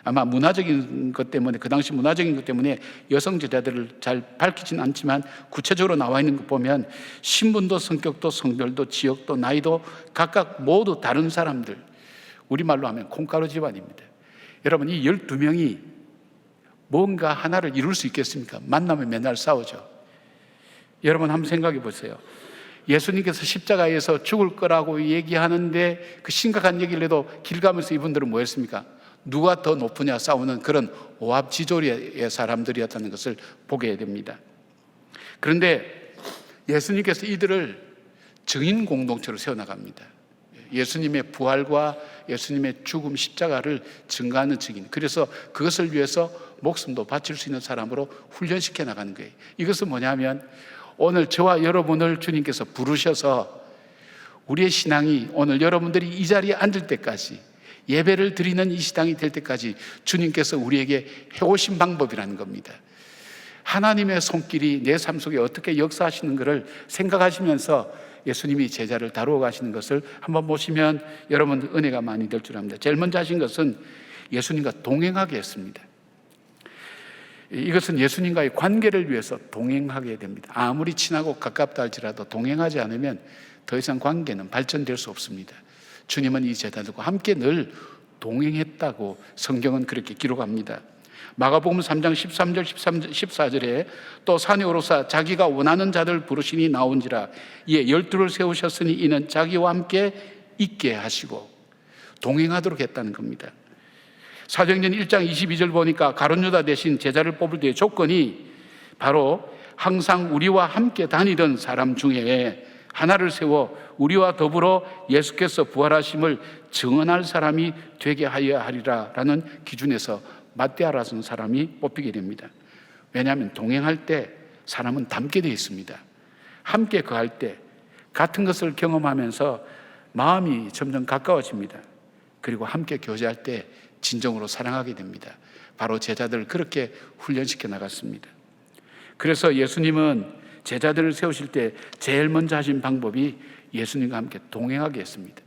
[SPEAKER 3] 아마 문화적인 것 때문에, 그 당시 문화적인 것 때문에 여성 제자들을 잘 밝히진 않지만 구체적으로 나와 있는 거 보면 신분도 성격도 성별도 지역도 나이도 각각 모두 다른 사람들, 우리말로 하면 콩가루 집안입니다. 여러분, 이 12명이 뭔가 하나를 이룰 수 있겠습니까? 만나면 맨날 싸우죠. 여러분 한번 생각해 보세요. 예수님께서 십자가에서 죽을 거라고 얘기하는데 그 심각한 얘기를 해도 길 가면서 이분들은 뭐 했습니까? 누가 더 높으냐 싸우는 그런 오합지졸의 사람들이었다는 것을 보게 됩니다. 그런데 예수님께서 이들을 증인 공동체로 세워나갑니다. 예수님의 부활과 예수님의 죽음, 십자가를 증거하는 증인, 그래서 그것을 위해서 목숨도 바칠 수 있는 사람으로 훈련시켜 나가는 거예요. 이것은 뭐냐면 오늘 저와 여러분을 주님께서 부르셔서 우리의 신앙이 오늘 여러분들이 이 자리에 앉을 때까지, 예배를 드리는 이 시당이 될 때까지 주님께서 우리에게 해오신 방법이라는 겁니다. 하나님의 손길이 내 삶 속에 어떻게 역사하시는 것을 생각하시면서 예수님이 제자를 다루어 가시는 것을 한번 보시면 여러분 은혜가 많이 될 줄 압니다. 제일 먼저 하신 것은 예수님과 동행하게 했습니다. 이것은 예수님과의 관계를 위해서 동행하게 됩니다. 아무리 친하고 가깝다 할지라도 동행하지 않으면 더 이상 관계는 발전될 수 없습니다. 주님은 이 제자들과 함께 늘 동행했다고 성경은 그렇게 기록합니다. 마가복음 3장 13절 14절에 또 산에 오르사 자기가 원하는 자들 부르시니 나온지라 이에 12를 세우셨으니 이는 자기와 함께 있게 하시고 동행하도록 했다는 겁니다. 사도행전 1장 22절 보니까 가룟 유다 대신 제자를 뽑을 때의 조건이 바로 항상 우리와 함께 다니던 사람 중에 하나를 세워 우리와 더불어 예수께서 부활하심을 증언할 사람이 되게 하여야 하리라 라는 기준에서 마띠아라는 사람이 뽑히게 됩니다. 왜냐하면 동행할 때 사람은 닮게 되어 있습니다. 함께 거할 때 같은 것을 경험하면서 마음이 점점 가까워집니다. 그리고 함께 교제할 때 진정으로 사랑하게 됩니다. 바로 제자들을 그렇게 훈련시켜 나갔습니다. 그래서 예수님은 제자들을 세우실 때 제일 먼저 하신 방법이 예수님과 함께 동행하게 했습니다.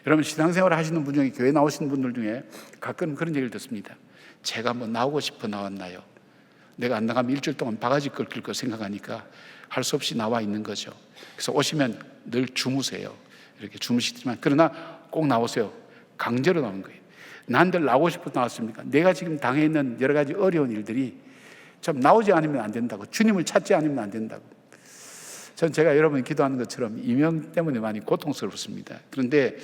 [SPEAKER 3] 여러분 신앙생활을 하시는 분 중에 교회 나오시는 분들 중에 가끔 그런 얘기를 듣습니다. 제가 뭐 나오고 싶어 나왔나요? 내가 안 나가면 일주일 동안 바가지 긁힐 거 생각하니까 할 수 없이 나와 있는 거죠. 그래서 오시면 늘 주무세요. 이렇게 주무시지만 그러나 꼭 나오세요. 강제로 나온 거예요. 난들 나오고 싶어 나왔습니까? 내가 지금 당해 있는 여러 가지 어려운 일들이 참 나오지 않으면 안 된다고, 주님을 찾지 않으면 안 된다고. 전 제가 여러분이 기도하는 것처럼 이명 때문에 많이 고통스럽습니다. 그런데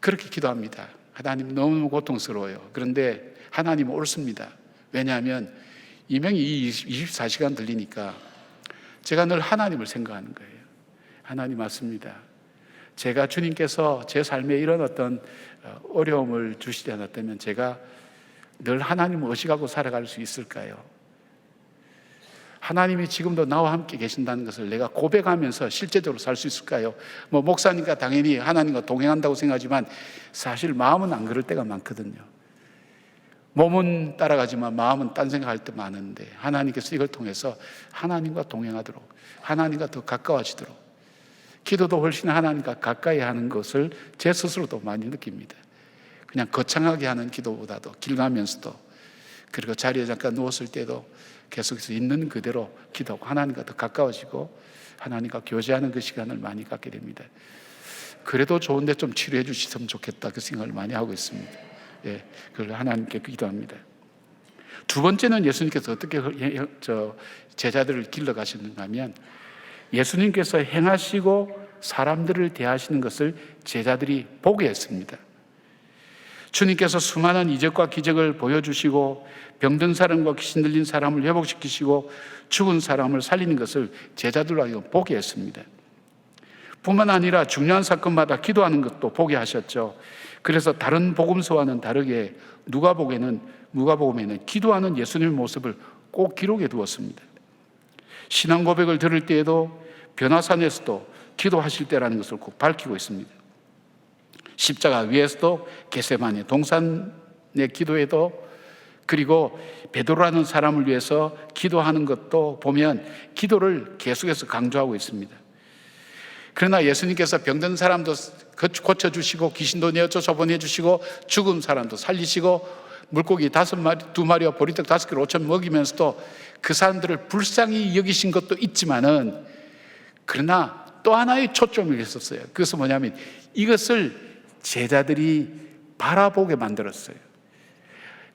[SPEAKER 3] 그렇게 기도합니다. 하나님 너무 고통스러워요. 그런데 하나님은 옳습니다. 왜냐하면 이명이 24시간 들리니까 제가 늘 하나님을 생각하는 거예요. 하나님 맞습니다. 제가 주님께서 제 삶에 이런 어떤 어려움을 주시지 않았다면 제가 늘 하나님을 의식하고 살아갈 수 있을까요? 하나님이 지금도 나와 함께 계신다는 것을 내가 고백하면서 실제적으로 살 수 있을까요? 뭐 목사니까 당연히 하나님과 동행한다고 생각하지만 사실 마음은 안 그럴 때가 많거든요. 몸은 따라가지만 마음은 딴 생각할 때 많은데 하나님께서 이걸 통해서 하나님과 동행하도록, 하나님과 더 가까워지도록, 기도도 훨씬 하나님과 가까이 하는 것을 제 스스로도 많이 느낍니다. 그냥 거창하게 하는 기도보다도 길 가면서도, 그리고 자리에 잠깐 누웠을 때도 계속해서 있는 그대로 기도하고 하나님과 더 가까워지고 하나님과 교제하는 그 시간을 많이 갖게 됩니다. 그래도 좋은데 좀 치료해 주시면 좋겠다 그 생각을 많이 하고 있습니다. 예, 그걸 하나님께 기도합니다. 두 번째는 예수님께서 어떻게 제자들을 길러 가셨는가 하면 예수님께서 행하시고 사람들을 대하시는 것을 제자들이 보게 했습니다. 주님께서 수많은 이적과 기적을 보여주시고 병든 사람과 귀신 들린 사람을 회복시키시고 죽은 사람을 살리는 것을 제자들로 보게 했습니다. 뿐만 아니라 중요한 사건마다 기도하는 것도 보게 하셨죠. 그래서 다른 복음서와는 다르게 누가복음에는 기도하는 예수님의 모습을 꼭 기록해 두었습니다. 신앙 고백을 들을 때에도 변화산에서도 기도하실 때라는 것을 꼭 밝히고 있습니다. 십자가 위에서도 겟세마네 동산의 기도에도, 그리고 베드로라는 사람을 위해서 기도하는 것도 보면 기도를 계속해서 강조하고 있습니다. 그러나 예수님께서 병든 사람도 고쳐주시고 귀신도 내어 쫓아보내주시고 죽은 사람도 살리시고 물고기 5마리, 2마리와 보리떡 5개를 5천 먹이면서도 그 사람들을 불쌍히 여기신 것도 있지만은, 그러나 또 하나의 초점이 있었어요. 그것은 뭐냐면 이것을 제자들이 바라보게 만들었어요.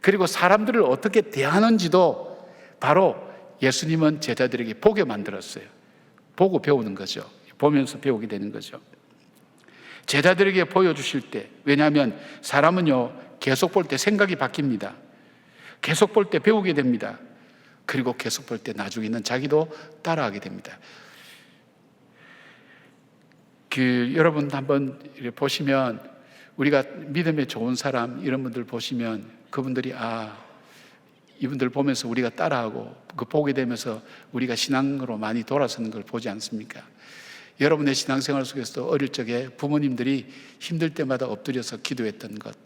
[SPEAKER 3] 그리고 사람들을 어떻게 대하는지도 바로 예수님은 제자들에게 보게 만들었어요. 보고 배우는 거죠. 보면서 배우게 되는 거죠. 제자들에게 보여주실 때, 왜냐하면 사람은요 계속 볼 때 생각이 바뀝니다. 계속 볼 때 배우게 됩니다. 그리고 계속 볼 때 나중에는 자기도 따라하게 됩니다. 여러분 한번 보시면, 우리가 믿음에 좋은 사람 이런 분들 보시면 그분들이 이분들 보면서 우리가 따라하고 그 보게 되면서 우리가 신앙으로 많이 돌아서는 걸 보지 않습니까? 여러분의 신앙생활 속에서도 어릴 적에 부모님들이 힘들 때마다 엎드려서 기도했던 것,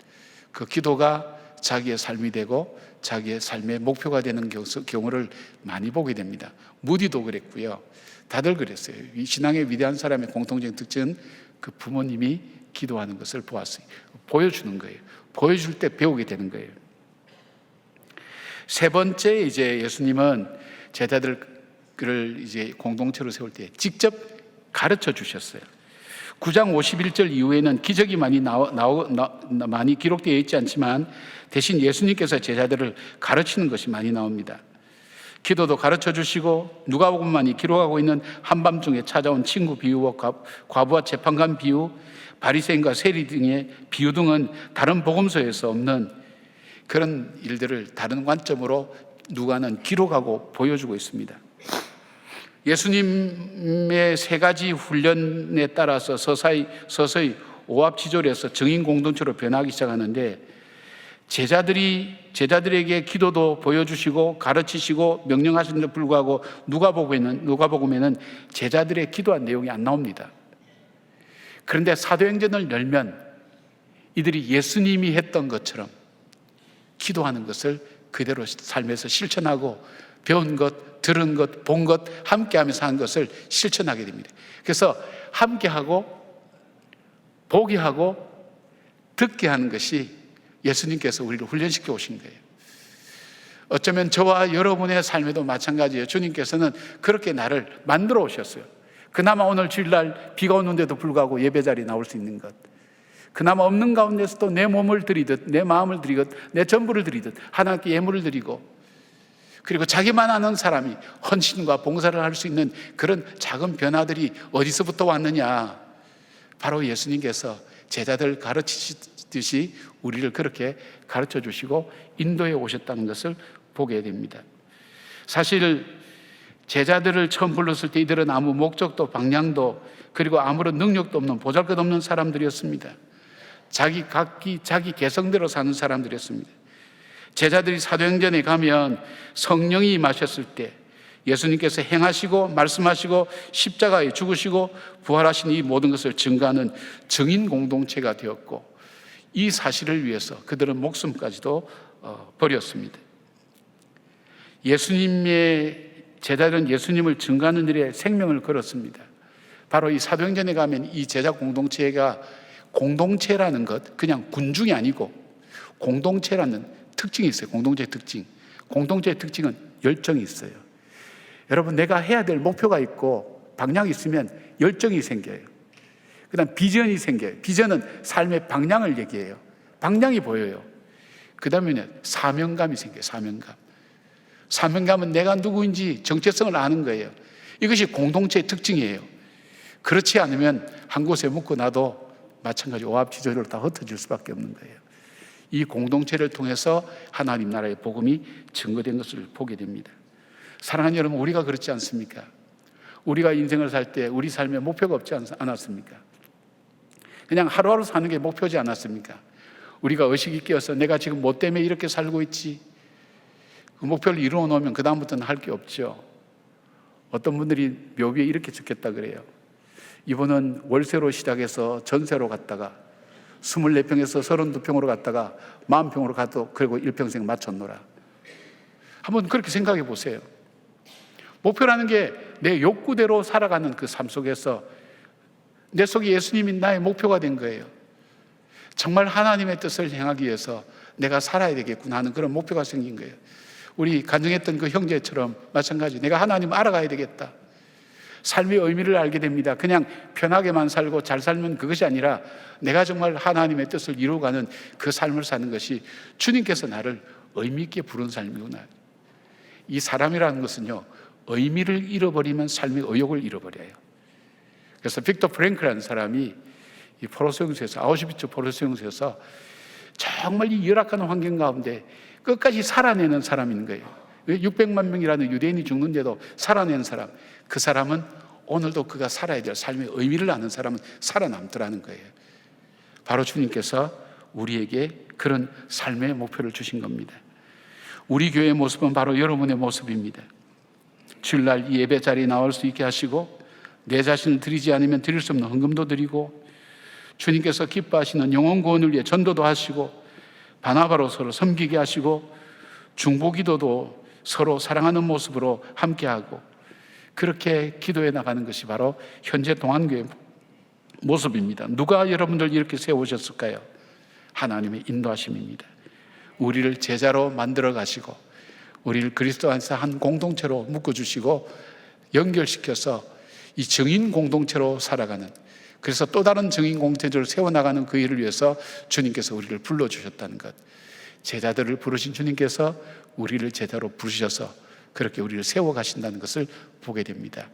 [SPEAKER 3] 그 기도가 자기의 삶이 되고 자기의 삶의 목표가 되는 경우를 많이 보게 됩니다. 무디도 그랬고요. 다들 그랬어요. 이 신앙의 위대한 사람의 공통적인 특징은 그 부모님이 기도하는 것을 보았어요. 보여주는 거예요. 보여줄 때 배우게 되는 거예요. 세 번째, 이제 예수님은 제자들을 이제 공동체로 세울 때 직접 가르쳐 주셨어요. 9장 51절 이후에는 기적이 많이 기록되어 있지 않지만 대신 예수님께서 제자들을 가르치는 것이 많이 나옵니다. 기도도 가르쳐 주시고, 누가복음만이 기록하고 있는 한밤중에 찾아온 친구 비유와 과부와 재판관 비유, 바리새인과 세리 등의 비유 등은 다른 복음서에서 없는 그런 일들을 다른 관점으로 누가는 기록하고 보여주고 있습니다. 예수님의 세 가지 훈련에 따라서 서서히 오합지졸에서 증인 공동체로 변하기 시작하는데, 제자들에게 기도도 보여주시고 가르치시고 명령하시는데 불구하고 누가복음에는 제자들의 기도한 내용이 안 나옵니다. 그런데 사도행전을 열면 이들이 예수님이 했던 것처럼 기도하는 것을 그대로 삶에서 실천하고, 배운 것, 들은 것, 본 것, 함께 하면서 한 것을 실천하게 됩니다. 그래서 함께 하고 보게 하고 듣게 하는 것이 예수님께서 우리를 훈련시켜 오신 거예요. 어쩌면 저와 여러분의 삶에도 마찬가지예요. 주님께서는 그렇게 나를 만들어 오셨어요. 그나마 오늘 주일날 비가 오는데도 불구하고 예배 자리에 나올 수 있는 것, 그나마 없는 가운데서도 내 몸을 드리듯, 내 마음을 드리듯, 내 전부를 드리듯 하나님께 예물을 드리고, 그리고 자기만 아는 사람이 헌신과 봉사를 할 수 있는 그런 작은 변화들이 어디서부터 왔느냐? 바로 예수님께서 제자들 가르치듯이 우리를 그렇게 가르쳐 주시고 인도해 오셨다는 것을 보게 됩니다. 사실 제자들을 처음 불렀을 때 이들은 아무 목적도 방향도 그리고 아무런 능력도 없는 보잘것없는 사람들이었습니다. 자기 개성대로 사는 사람들이었습니다. 제자들이 사도행전에 가면 성령이 임하셨을 때 예수님께서 행하시고 말씀하시고 십자가에 죽으시고 부활하신 이 모든 것을 증거하는 증인 공동체가 되었고, 이 사실을 위해서 그들은 목숨까지도 버렸습니다. 제자들은 예수님을 증거하는 일에 생명을 걸었습니다. 바로 이 사도행전에 가면 이 제자 공동체가, 공동체라는 것, 그냥 군중이 아니고 공동체라는 특징이 있어요. 공동체의 특징. 공동체의 특징은 열정이 있어요. 여러분, 내가 해야 될 목표가 있고 방향이 있으면 열정이 생겨요. 그 다음 비전이 생겨요. 비전은 삶의 방향을 얘기해요. 방향이 보여요. 그 다음에 사명감이 생겨요. 사명감은 내가 누구인지 정체성을 아는 거예요. 이것이 공동체의 특징이에요. 그렇지 않으면 한 곳에 묵고 나도 마찬가지 오합지졸로 다 흩어질 수밖에 없는 거예요. 이 공동체를 통해서 하나님 나라의 복음이 증거된 것을 보게 됩니다. 사랑하는 여러분, 우리가 그렇지 않습니까? 우리가 인생을 살 때 우리 삶에 목표가 없지 않았습니까? 그냥 하루하루 사는 게 목표지 않았습니까? 우리가 의식이 깨어서 내가 지금 뭐 때문에 이렇게 살고 있지? 그 목표를 이루어 놓으면 그 다음부터는 할 게 없죠. 어떤 분들이 묘비에 이렇게 적혔다 그래요. 이분은 월세로 시작해서 전세로 갔다가 24평에서 32평으로 갔다가 40평으로 가도 그리고 일평생 맞췄노라. 한번 그렇게 생각해 보세요. 목표라는 게 내 욕구대로 살아가는 그 삶 속에서 내 속에 예수님이 나의 목표가 된 거예요. 정말 하나님의 뜻을 행하기 위해서 내가 살아야 되겠구나 하는 그런 목표가 생긴 거예요. 우리 간증했던 그 형제처럼 마찬가지, 내가 하나님을 알아가야 되겠다. 삶의 의미를 알게 됩니다. 그냥 편하게만 살고 잘 살면 그것이 아니라 내가 정말 하나님의 뜻을 이루어가는 그 삶을 사는 것이 주님께서 나를 의미 있게 부른 삶이구나. 이 사람이라는 것은요, 의미를 잃어버리면 삶의 의욕을 잃어버려요. 그래서 빅터 프랭클이라는 사람이 이 포로수용소에서, 아우슈비츠 포로수용소에서 정말 이 열악한 환경 가운데 끝까지 살아내는 사람인 거예요. 600만 명이라는 유대인이 죽는데도 살아낸 사람, 그 사람은 오늘도 그가 살아야 될 삶의 의미를 아는 사람은 살아남더라는 거예요. 바로 주님께서 우리에게 그런 삶의 목표를 주신 겁니다. 우리 교회의 모습은 바로 여러분의 모습입니다. 주일날 이 예배 자리에 나올 수 있게 하시고, 내 자신을 드리지 않으면 드릴 수 없는 헌금도 드리고, 주님께서 기뻐하시는 영혼 구원을 위해 전도도 하시고, 바나바로 서로 섬기게 하시고, 중보기도도 서로 사랑하는 모습으로 함께하고, 그렇게 기도해 나가는 것이 바로 현재 동안교회 모습입니다. 누가 여러분들 이렇게 세우셨을까요? 하나님의 인도하심입니다. 우리를 제자로 만들어 가시고, 우리를 그리스도 안에서 한 공동체로 묶어주시고 연결시켜서 이 증인 공동체로 살아가는, 그래서 또 다른 증인 공동체를 세워나가는 그 일을 위해서 주님께서 우리를 불러주셨다는 것, 제자들을 부르신 주님께서 우리를 제자로 부르셔서 그렇게 우리를 세워가신다는 것을 보게 됩니다.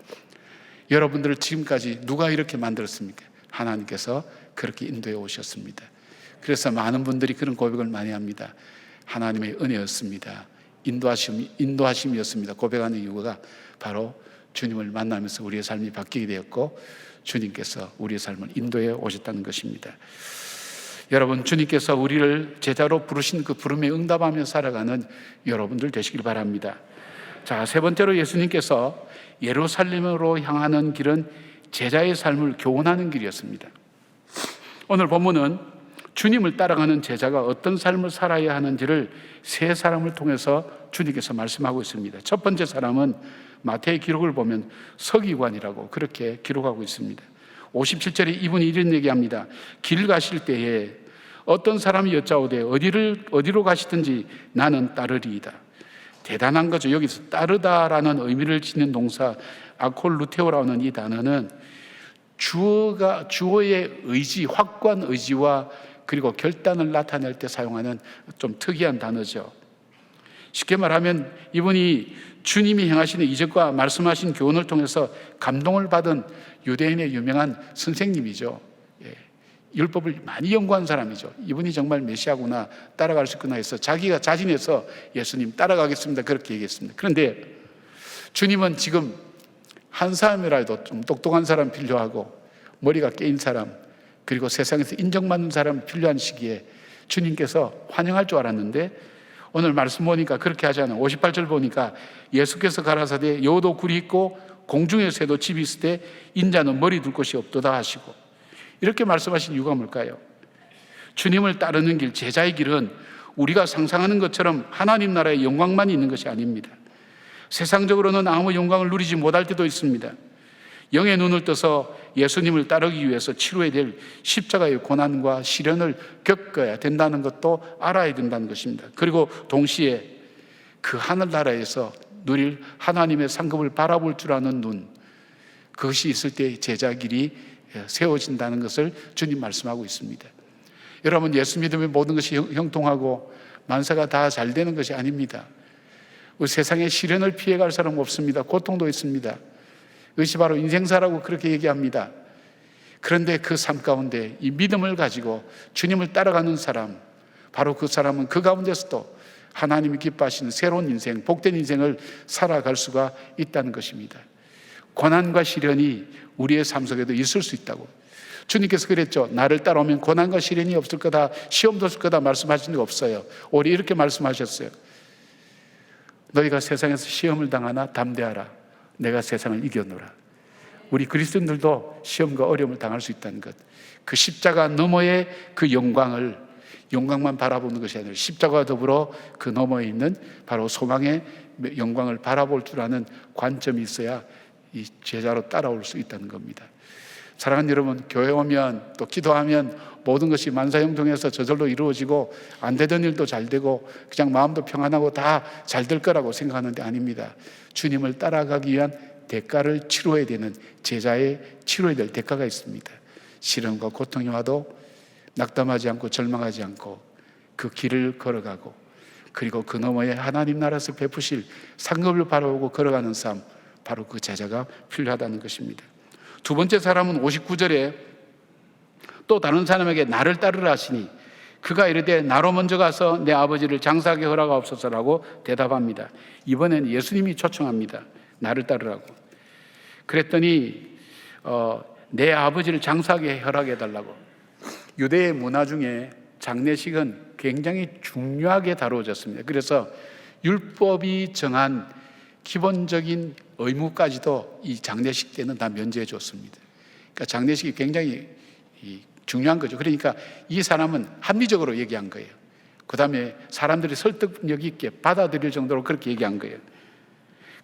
[SPEAKER 3] 여러분들을 지금까지 누가 이렇게 만들었습니까? 하나님께서 그렇게 인도해 오셨습니다. 그래서 많은 분들이 그런 고백을 많이 합니다. 하나님의 은혜였습니다. 인도하심이었습니다. 고백하는 이유가 바로 주님을 만나면서 우리의 삶이 바뀌게 되었고, 주님께서 우리의 삶을 인도해 오셨다는 것입니다. 여러분, 주님께서 우리를 제자로 부르신 그 부름에 응답하며 살아가는 여러분들 되시길 바랍니다. 자, 세 번째로 예수님께서 예루살렘으로 향하는 길은 제자의 삶을 교훈하는 길이었습니다. 오늘 본문은 주님을 따라가는 제자가 어떤 삶을 살아야 하는지를 세 사람을 통해서 주님께서 말씀하고 있습니다. 첫 번째 사람은 마태의 기록을 보면 서기관이라고 그렇게 기록하고 있습니다. 57절에 이분이 이런 얘기합니다. 길 가실 때에 어떤 사람이 여짜오되 어디로 가시든지 나는 따르리이다. 대단한 거죠. 여기서 따르다라는 의미를 지닌 동사 아콜루테오라는 이 단어는 주어의 의지, 확고한 의지와 그리고 결단을 나타낼 때 사용하는 좀 특이한 단어죠. 쉽게 말하면 이분이 주님이 행하시는 이적과 말씀하신 교훈을 통해서 감동을 받은 유대인의 유명한 선생님이죠. 율법을 많이 연구한 사람이죠. 이분이 정말 메시아구나, 따라갈 수 있구나 해서 자기가 자진해서 예수님 따라가겠습니다 그렇게 얘기했습니다. 그런데 주님은 지금 한 사람이라도 좀 똑똑한 사람 필요하고 머리가 깨인 사람, 그리고 세상에서 인정받는 사람이 필요한 시기에 주님께서 환영할 줄 알았는데, 오늘 말씀 보니까 그렇게 하지 않아요. 58절 보니까 예수께서 가라사대 여호도 굴이 있고 공중의 새도 집이 있을 때 인자는 머리 둘 곳이 없도다 하시고, 이렇게 말씀하신 이유가 뭘까요? 주님을 따르는 길, 제자의 길은 우리가 상상하는 것처럼 하나님 나라의 영광만 있는 것이 아닙니다. 세상적으로는 아무 영광을 누리지 못할 때도 있습니다. 영의 눈을 떠서 예수님을 따르기 위해서 치러야 될 십자가의 고난과 시련을 겪어야 된다는 것도 알아야 된다는 것입니다. 그리고 동시에 그 하늘나라에서 누릴 하나님의 상급을 바라볼 줄 아는 눈, 그것이 있을 때 제자길이 세워진다는 것을 주님 말씀하고 있습니다. 여러분, 예수 믿으면 모든 것이 형통하고 만사가 다 잘 되는 것이 아닙니다. 우리 세상에 시련을 피해갈 사람 없습니다. 고통도 있습니다. 그것이 바로 인생사라고 그렇게 얘기합니다. 그런데 그 삶 가운데 이 믿음을 가지고 주님을 따라가는 사람, 바로 그 사람은 그 가운데서도 하나님이 기뻐하시는 새로운 인생, 복된 인생을 살아갈 수가 있다는 것입니다. 고난과 시련이 우리의 삶 속에도 있을 수 있다고 주님께서 그랬죠. 나를 따라오면 고난과 시련이 없을 거다, 시험도 없을 거다 말씀하신 적 없어요. 오히려 이렇게 말씀하셨어요. 너희가 세상에서 시험을 당하나 담대하라, 내가 세상을 이겨노라. 우리 그리스도인들도 시험과 어려움을 당할 수 있다는 것, 그 십자가 너머의 그 영광만 바라보는 것이 아니라 십자가와 더불어 그 너머에 있는 바로 소망의 영광을 바라볼 줄 아는 관점이 있어야 이 제자로 따라올 수 있다는 겁니다. 사랑하는 여러분, 교회 오면 또 기도하면 모든 것이 만사형통해서 저절로 이루어지고 안 되던 일도 잘 되고 그냥 마음도 평안하고 다 잘 될 거라고 생각하는데 아닙니다. 주님을 따라가기 위한 대가를 치러야 되는, 제자의 치러야 될 대가가 있습니다. 시련과 고통이 와도 낙담하지 않고 절망하지 않고 그 길을 걸어가고, 그리고 그 너머에 하나님 나라에서 베푸실 상급을 바라보고 걸어가는 삶, 바로 그 제자가 필요하다는 것입니다. 두 번째 사람은 59절에 또 다른 사람에게 나를 따르라 하시니 그가 이르되 나로 먼저 가서 내 아버지를 장사하게 허락하옵소서라고 대답합니다. 이번엔 예수님이 초청합니다. 나를 따르라고. 그랬더니 내 아버지를 장사하게 허락해 달라고. 유대의 문화 중에 장례식은 굉장히 중요하게 다루어졌습니다. 그래서 율법이 정한 기본적인 의무까지도 이 장례식 때는 다 면제해 줬습니다. 그러니까 장례식이 굉장히 중요한 거죠. 그러니까 이 사람은 합리적으로 얘기한 거예요. 그 다음에 사람들이 설득력 있게 받아들일 정도로 그렇게 얘기한 거예요.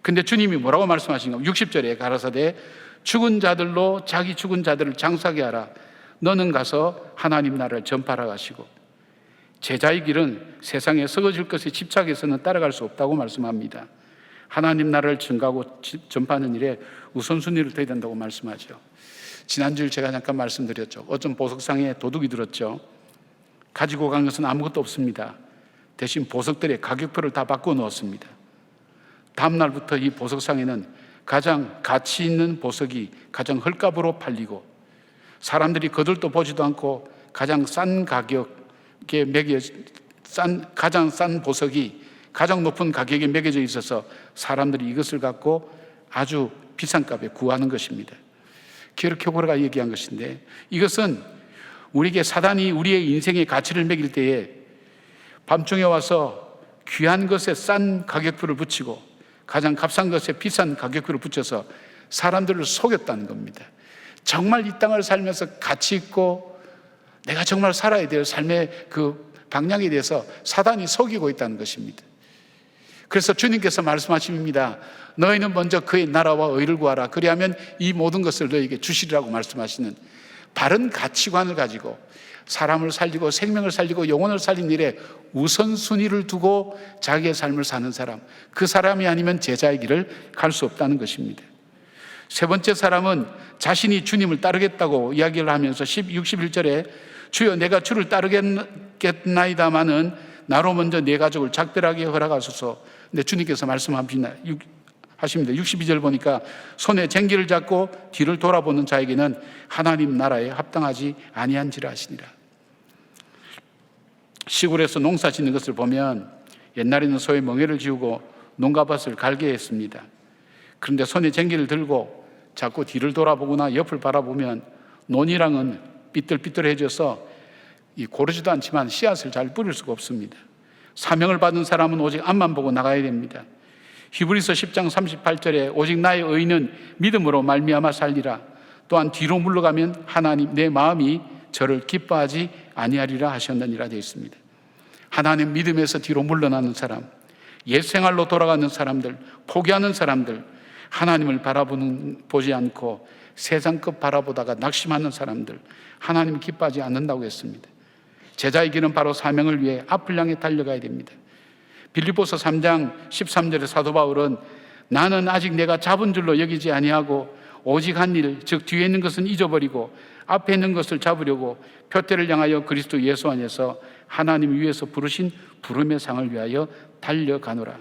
[SPEAKER 3] 근데 주님이 뭐라고 말씀하신가? 60절에 가라사대 죽은 자들로 자기 죽은 자들을 장사하게 하라. 너는 가서 하나님 나라를 전파하라 하시고, 제자의 길은 세상에 썩어질 것에 집착해서는 따라갈 수 없다고 말씀합니다. 하나님 나라를 증가하고 전파하는 일에 우선순위를 둬야 된다고 말씀하죠. 지난주에 제가 잠깐 말씀드렸죠. 어떤 보석상에 도둑이 들었죠. 가지고 간 것은 아무것도 없습니다. 대신 보석들의 가격표를 다 바꿔 넣었습니다. 다음 날부터 이 보석상에는 가장 가치 있는 보석이 가장 헐값으로 팔리고, 사람들이 거들떠 보지도 않고 가장 싼 가격에 가장 싼 보석이 가장 높은 가격에 매겨져 있어서 사람들이 이것을 갖고 아주 비싼 값에 구하는 것입니다. 기르케고르가 얘기한 것인데, 이것은 우리에게 사단이 우리의 인생의 가치를 매길 때에 밤중에 와서 귀한 것에 싼 가격표를 붙이고 가장 값싼 것에 비싼 가격표를 붙여서 사람들을 속였다는 겁니다. 정말 이 땅을 살면서 가치 있고 내가 정말 살아야 될 삶의 그 방향에 대해서 사단이 속이고 있다는 것입니다. 그래서 주님께서 말씀하십니다. 너희는 먼저 그의 나라와 의를 구하라. 그리하면 이 모든 것을 너희에게 주시리라고 말씀하시는 바른 가치관을 가지고 사람을 살리고 생명을 살리고 영혼을 살린 일에 우선순위를 두고 자기의 삶을 사는 사람, 그 사람이 아니면 제자의 길을 갈 수 없다는 것입니다. 세 번째 사람은 자신이 주님을 따르겠다고 이야기를 하면서 61절에 주여 내가 주를 따르겠나이다마는 나로 먼저 내 가족을 작별하게 허락하소서. 근데 주님께서 말씀하십니다. 62절 보니까 손에 쟁기를 잡고 뒤를 돌아보는 자에게는 하나님 나라에 합당하지 아니한지라 하시니라. 시골에서 농사 짓는 것을 보면 옛날에는 소에 멍에를 지우고 농가밭을 갈게 했습니다. 그런데 손에 쟁기를 들고 자꾸 뒤를 돌아보거나 옆을 바라보면 논이랑은 삐뚤삐뚤해져서 고르지도 않지만 씨앗을 잘 뿌릴 수가 없습니다. 사명을 받은 사람은 오직 앞만 보고 나가야 됩니다. 히브리서 10장 38절에 오직 나의 의는 믿음으로 말미암아 살리라. 또한 뒤로 물러가면 하나님 내 마음이 저를 기뻐하지 아니하리라 하셨느니라 되어 있습니다. 하나님 믿음에서 뒤로 물러나는 사람, 옛 생활로 돌아가는 사람들, 포기하는 사람들, 하나님을 보지 않고 세상 것 바라보다가 낙심하는 사람들, 하나님 기뻐하지 않는다고 했습니다. 제자의 길은 바로 사명을 위해 앞을 향해 달려가야 됩니다. 빌립보서 3장 13절에 사도 바울은 나는 아직 내가 잡은 줄로 여기지 아니하고 오직 한 일, 즉 뒤에 있는 것은 잊어버리고 앞에 있는 것을 잡으려고 표대를 향하여 그리스도 예수 안에서 하나님 위에서 부르신 부름의 상을 위하여 달려가노라.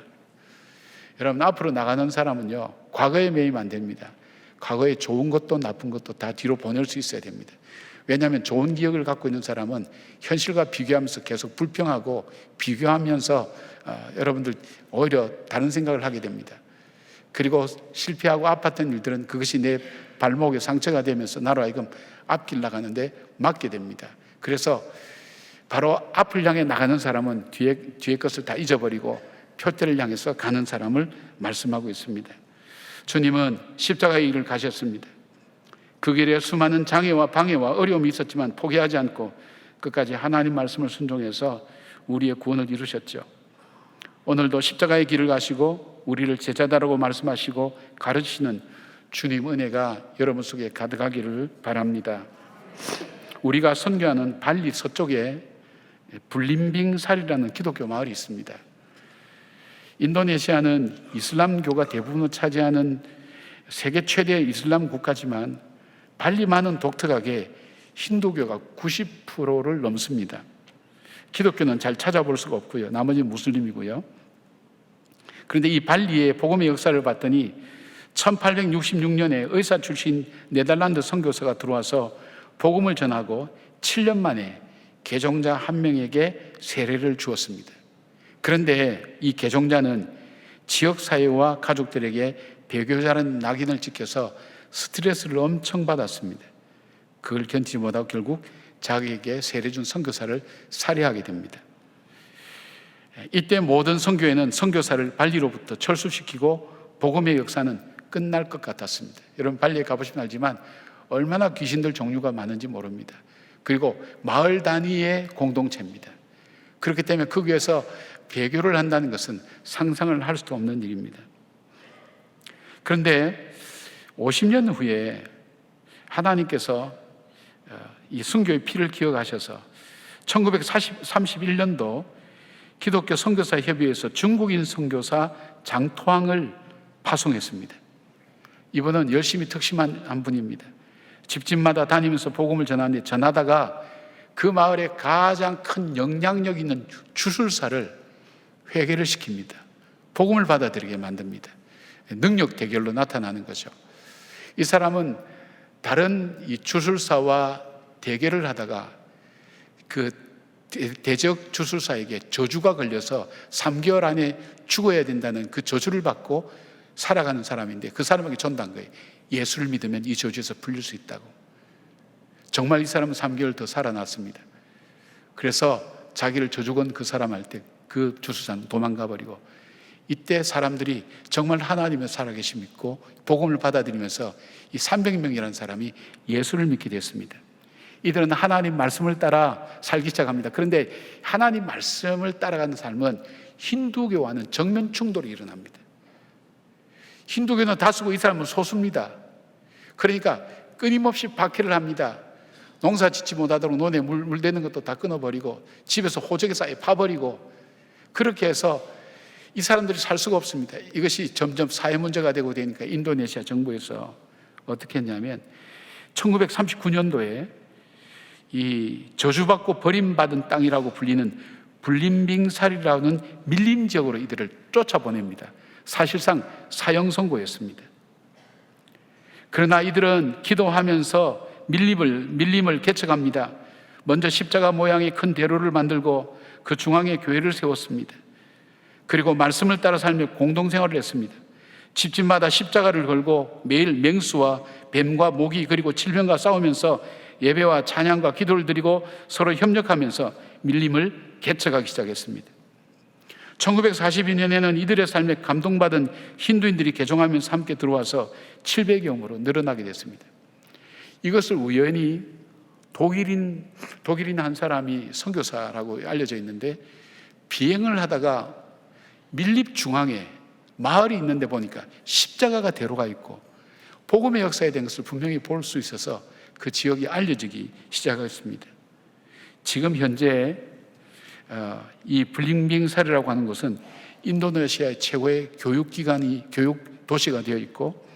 [SPEAKER 3] 여러분, 앞으로 나가는 사람은요, 과거에 매이면 안 됩니다. 과거에 좋은 것도 나쁜 것도 다 뒤로 보낼 수 있어야 됩니다. 왜냐하면 좋은 기억을 갖고 있는 사람은 현실과 비교하면서 계속 불평하고 비교하면서 여러분들 오히려 다른 생각을 하게 됩니다. 그리고 실패하고 아팠던 일들은 그것이 내 발목에 상처가 되면서 나로 하여금 앞길 나가는데 막게 됩니다. 그래서 바로 앞을 향해 나가는 사람은 뒤에 것을 다 잊어버리고 표대를 향해서 가는 사람을 말씀하고 있습니다. 주님은 십자가의 길을 가셨습니다. 그 길에 수많은 장애와 방해와 어려움이 있었지만 포기하지 않고 끝까지 하나님 말씀을 순종해서 우리의 구원을 이루셨죠. 오늘도 십자가의 길을 가시고 우리를 제자다라고 말씀하시고 가르치시는 주님 은혜가 여러분 속에 가득하기를 바랍니다. 우리가 선교하는 발리 서쪽에 블림빙살이라는 기독교 마을이 있습니다. 인도네시아는 이슬람교가 대부분을 차지하는 세계 최대 이슬람 국가지만 발리만은 독특하게 힌두교가 90%를 넘습니다. 기독교는 잘 찾아볼 수가 없고요. 나머지 무슬림이고요. 그런데 이 발리의 복음의 역사를 봤더니 1866년에 의사 출신 네덜란드 선교사가 들어와서 복음을 전하고 7년 만에 개종자 한 명에게 세례를 주었습니다. 그런데 이 개종자는 지역사회와 가족들에게 배교자라는 낙인을 찍혀서 스트레스를 엄청 받았습니다. 그걸 견디지 못하고 결국 자기에게 세례 준 선교사를 살해하게 됩니다. 이때 모든 선교회는 선교사를 발리로부터 철수시키고 복음의 역사는 끝날 것 같았습니다. 여러분 발리에 가보시면 알지만 얼마나 귀신들 종류가 많은지 모릅니다. 그리고 마을 단위의 공동체입니다. 그렇기 때문에 거기에서 배교를 한다는 것은 상상을 할 수도 없는 일입니다. 그런데 50년 후에 하나님께서 이 순교의 피를 기억하셔서 1931년도 기독교 선교사 협의회에서 중국인 선교사 장토항을 파송했습니다. 이분은 열심히 특심한 한 분입니다. 집집마다 다니면서 복음을 전하다가 그 마을에 가장 큰 영향력 있는 주술사를 회개를 시킵니다. 복음을 받아들이게 만듭니다. 능력 대결로 나타나는 거죠. 이 사람은 다른 이 주술사와 대결을 하다가 그 대적 주술사에게 저주가 걸려서 3개월 안에 죽어야 된다는 그 저주를 받고 살아가는 사람인데 그 사람에게 전한 거예요. 예수를 믿으면 이 저주에서 풀릴 수 있다고. 정말 이 사람은 3개월 더 살아났습니다. 그래서 자기를 저주건 그 사람 할 때 그 주술사는 도망가 버리고 이때 사람들이 정말 하나님을 살아계심 믿고 복음을 받아들이면서 이 300명이라는 사람이 예수를 믿게 됐습니다. 이들은 하나님 말씀을 따라 살기 시작합니다. 그런데 하나님 말씀을 따라가는 삶은 힌두교와는 정면 충돌이 일어납니다. 힌두교는 다수고 이 사람은 소수입니다. 그러니까 끊임없이 박해를 합니다. 농사 짓지 못하도록 논에 물 대는 것도 다 끊어버리고 집에서 호적에 쌓여 파버리고 그렇게 해서 이 사람들이 살 수가 없습니다. 이것이 점점 사회 문제가 되고 되니까 인도네시아 정부에서 어떻게 했냐면 1939년도에 이 저주받고 버림받은 땅이라고 불리는 블림빙살이라는 밀림 지역으로 이들을 쫓아보냅니다. 사실상 사형 선고였습니다. 그러나 이들은 기도하면서 밀림을 개척합니다. 먼저 십자가 모양의 큰 대로를 만들고 그 중앙에 교회를 세웠습니다. 그리고 말씀을 따라 살며 공동생활을 했습니다. 집집마다 십자가를 걸고 매일 맹수와 뱀과 모기 그리고 질병과 싸우면서 예배와 찬양과 기도를 드리고 서로 협력하면서 밀림을 개척하기 시작했습니다. 1942년에는 이들의 삶에 감동받은 힌두인들이 개종하면서 함께 들어와서 700여 명으로 늘어나게 됐습니다. 이것을 우연히 독일인 한 사람이 선교사라고 알려져 있는데 비행을 하다가 밀립 중앙에 마을이 있는데 보니까 십자가가 대로가 있고 복음의 역사에 대한 것을 분명히 볼 수 있어서 그 지역이 알려지기 시작했습니다. 지금 현재 이 블링빙살이라고 하는 곳은 인도네시아의 최고의 교육 도시가 되어 있고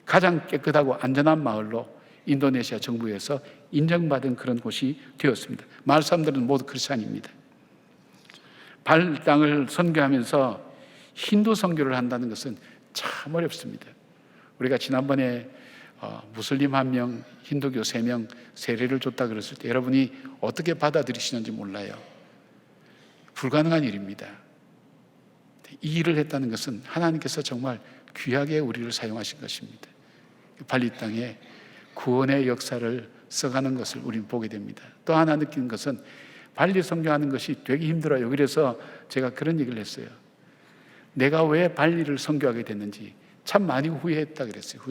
[SPEAKER 3] 가장 깨끗하고 안전한 마을로 인도네시아 정부에서 인정받은 그런 곳이 되었습니다. 마을 사람들은 모두 크리스찬입니다. 발 땅을 선교하면서 힌두 선교를 한다는 것은 참 어렵습니다. 우리가 지난번에 무슬림 1명, 힌두교 3명 세례를 줬다 그랬을 때 여러분이 어떻게 받아들이시는지 몰라요. 불가능한 일입니다. 이 일을 했다는 것은 하나님께서 정말 귀하게 우리를 사용하신 것입니다. 발리 땅에 구원의 역사를 써가는 것을 우리는 보게 됩니다. 또 하나 느끼는 것은 발리 선교하는 것이 되게 힘들어요. 그래서 제가 그런 얘기를 했어요. 내가 왜 발리를 선교하게 됐는지 참 많이 후회했다 그랬어요.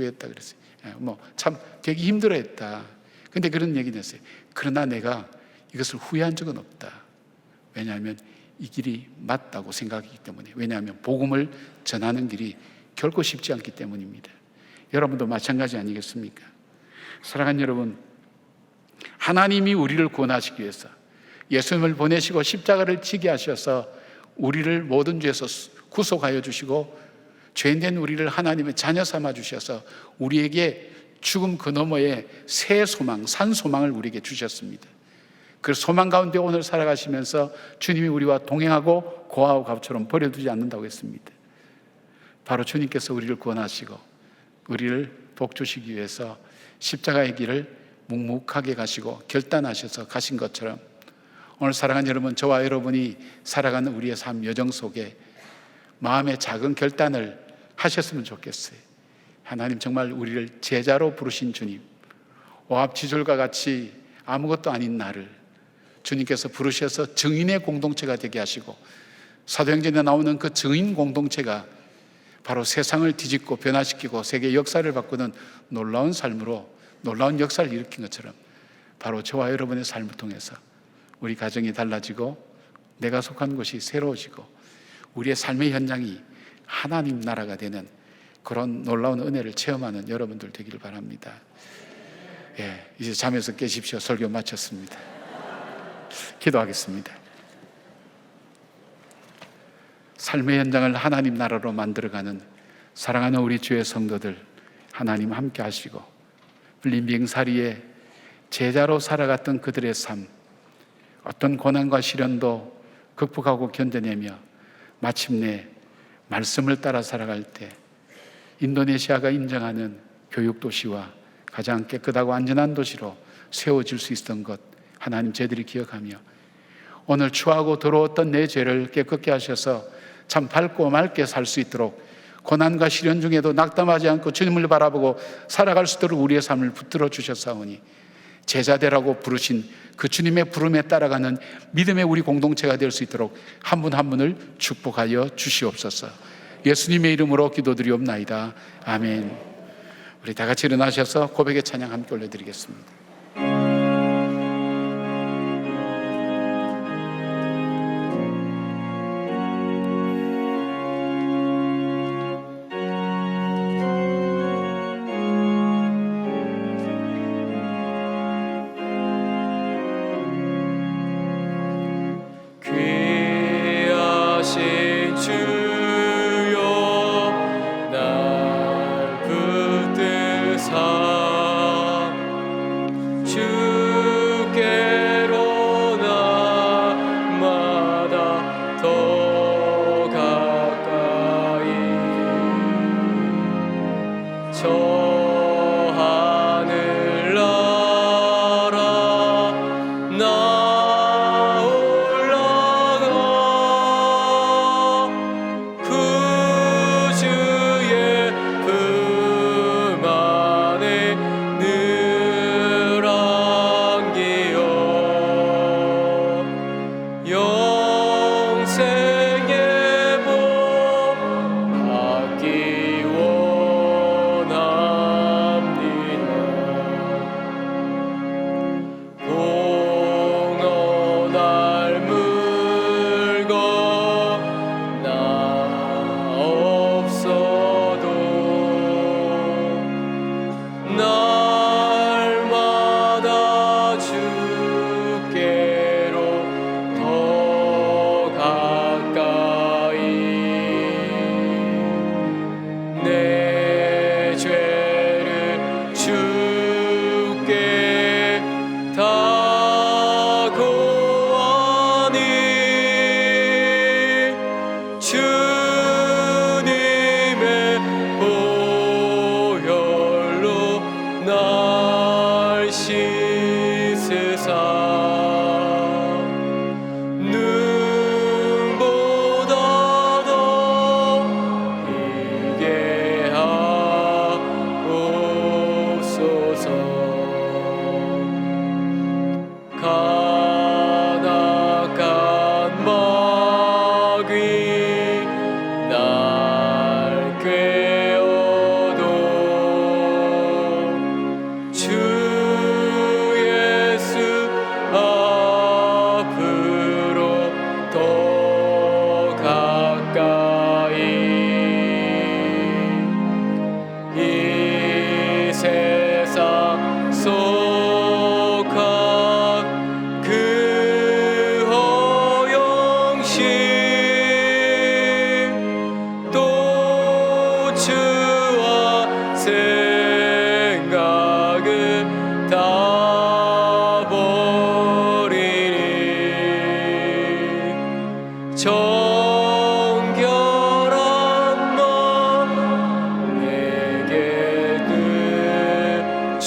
[SPEAKER 3] 참 되게 힘들어했다. 근데 그런 얘기를 했어요. 그러나 내가 이것을 후회한 적은 없다. 왜냐하면 이 길이 맞다고 생각하기 때문에. 왜냐하면 복음을 전하는 길이 결코 쉽지 않기 때문입니다. 여러분도 마찬가지 아니겠습니까? 사랑하는 여러분, 하나님이 우리를 구원하시기 위해서 예수님을 보내시고 십자가를 지게 하셔서 우리를 모든 죄에서 구속하여 주시고 죄인된 우리를 하나님의 자녀 삼아 주셔서 우리에게 죽음 그 너머에 새 소망, 산 소망을 우리에게 주셨습니다. 그 소망 가운데 오늘 살아가시면서 주님이 우리와 동행하고 고아와 갑처럼 버려두지 않는다고 했습니다. 바로 주님께서 우리를 구원하시고 우리를 복주시기 위해서 십자가의 길을 묵묵하게 가시고 결단하셔서 가신 것처럼 오늘 사랑하는 여러분, 저와 여러분이 살아가는 우리의 삶 여정 속에 마음의 작은 결단을 하셨으면 좋겠어요. 하나님, 정말 우리를 제자로 부르신 주님, 오합지졸과 같이 아무것도 아닌 나를 주님께서 부르셔서 증인의 공동체가 되게 하시고 사도행전에 나오는 그 증인 공동체가 바로 세상을 뒤집고 변화시키고 세계 역사를 바꾸는 놀라운 삶으로 놀라운 역사를 일으킨 것처럼 바로 저와 여러분의 삶을 통해서 우리 가정이 달라지고 내가 속한 곳이 새로워지고 우리의 삶의 현장이 하나님 나라가 되는 그런 놀라운 은혜를 체험하는 여러분들 되기를 바랍니다. 이제 잠에서 깨십시오. 설교 마쳤습니다. 기도하겠습니다. 삶의 현장을 하나님 나라로 만들어가는 사랑하는 우리 주의 성도들, 하나님 함께 하시고 불린 비행사리에 제자로 살아갔던 그들의 삶, 어떤 고난과 시련도 극복하고 견뎌내며 마침내 말씀을 따라 살아갈 때 인도네시아가 인정하는 교육도시와 가장 깨끗하고 안전한 도시로 세워질 수 있었던 것 하나님 저희들이 기억하며 오늘 추하고 더러웠던 내 죄를 깨끗게 하셔서 참 밝고 맑게 살 수 있도록 고난과 시련 중에도 낙담하지 않고 주님을 바라보고 살아갈 수 있도록 우리의 삶을 붙들어 주셨사오니 제자되라고 부르신 그 주님의 부름에 따라가는 믿음의 우리 공동체가 될 수 있도록 한 분 한 분을 축복하여 주시옵소서. 예수님의 이름으로 기도드리옵나이다. 아멘. 우리 다 같이 일어나셔서 고백의 찬양 함께 올려드리겠습니다.
[SPEAKER 1] 귀하신 주여 날 붙드사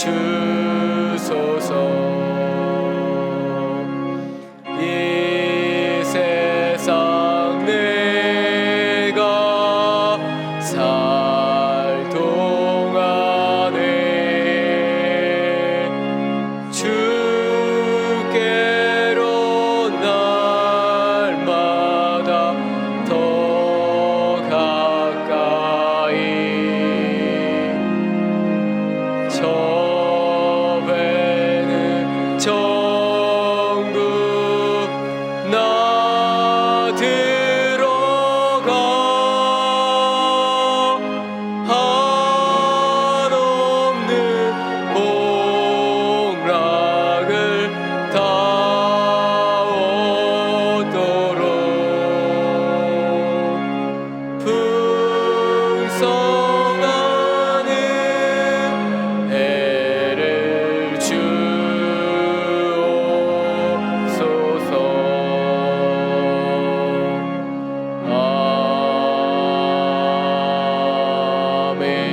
[SPEAKER 1] 주소서. 이 세상 내가 살 동안에 주께로 날마다 더 가까이 저 배는 정국 나 들어가 한없는 복락을 다 얻도록 풍성하는 애를 주옵소서. 아멘.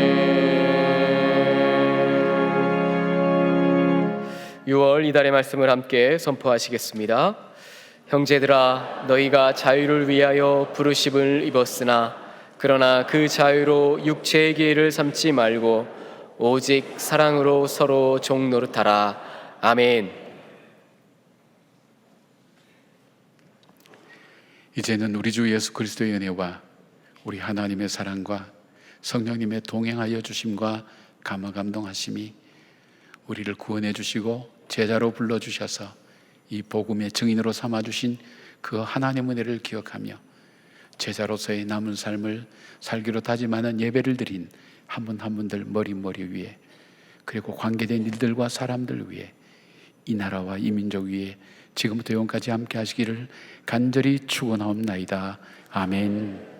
[SPEAKER 1] 6월 이달의 말씀을 함께 선포하시겠습니다. 형제들아, 너희가 자유를 위하여 부르심을 입었으나 그러나 그 자유로 육체의 기회를 삼지 말고 오직 사랑으로 서로 종노릇하라. 아멘.
[SPEAKER 3] 이제는 우리 주 예수 그리스도의 은혜와 우리 하나님의 사랑과 성령님의 동행하여 주심과 감화감동하심이 우리를 구원해 주시고 제자로 불러주셔서 이 복음의 증인으로 삼아주신 그 하나님의 은혜를 기억하며 제자로서의 남은 삶을 살기로 다짐하는 예배를 드린 한 분 한 분들 머리 위에, 그리고 관계된 일들과 사람들 위에, 이 나라와 이 민족 위에 지금부터 영원까지 함께 하시기를 간절히 축원하옵나이다. 아멘.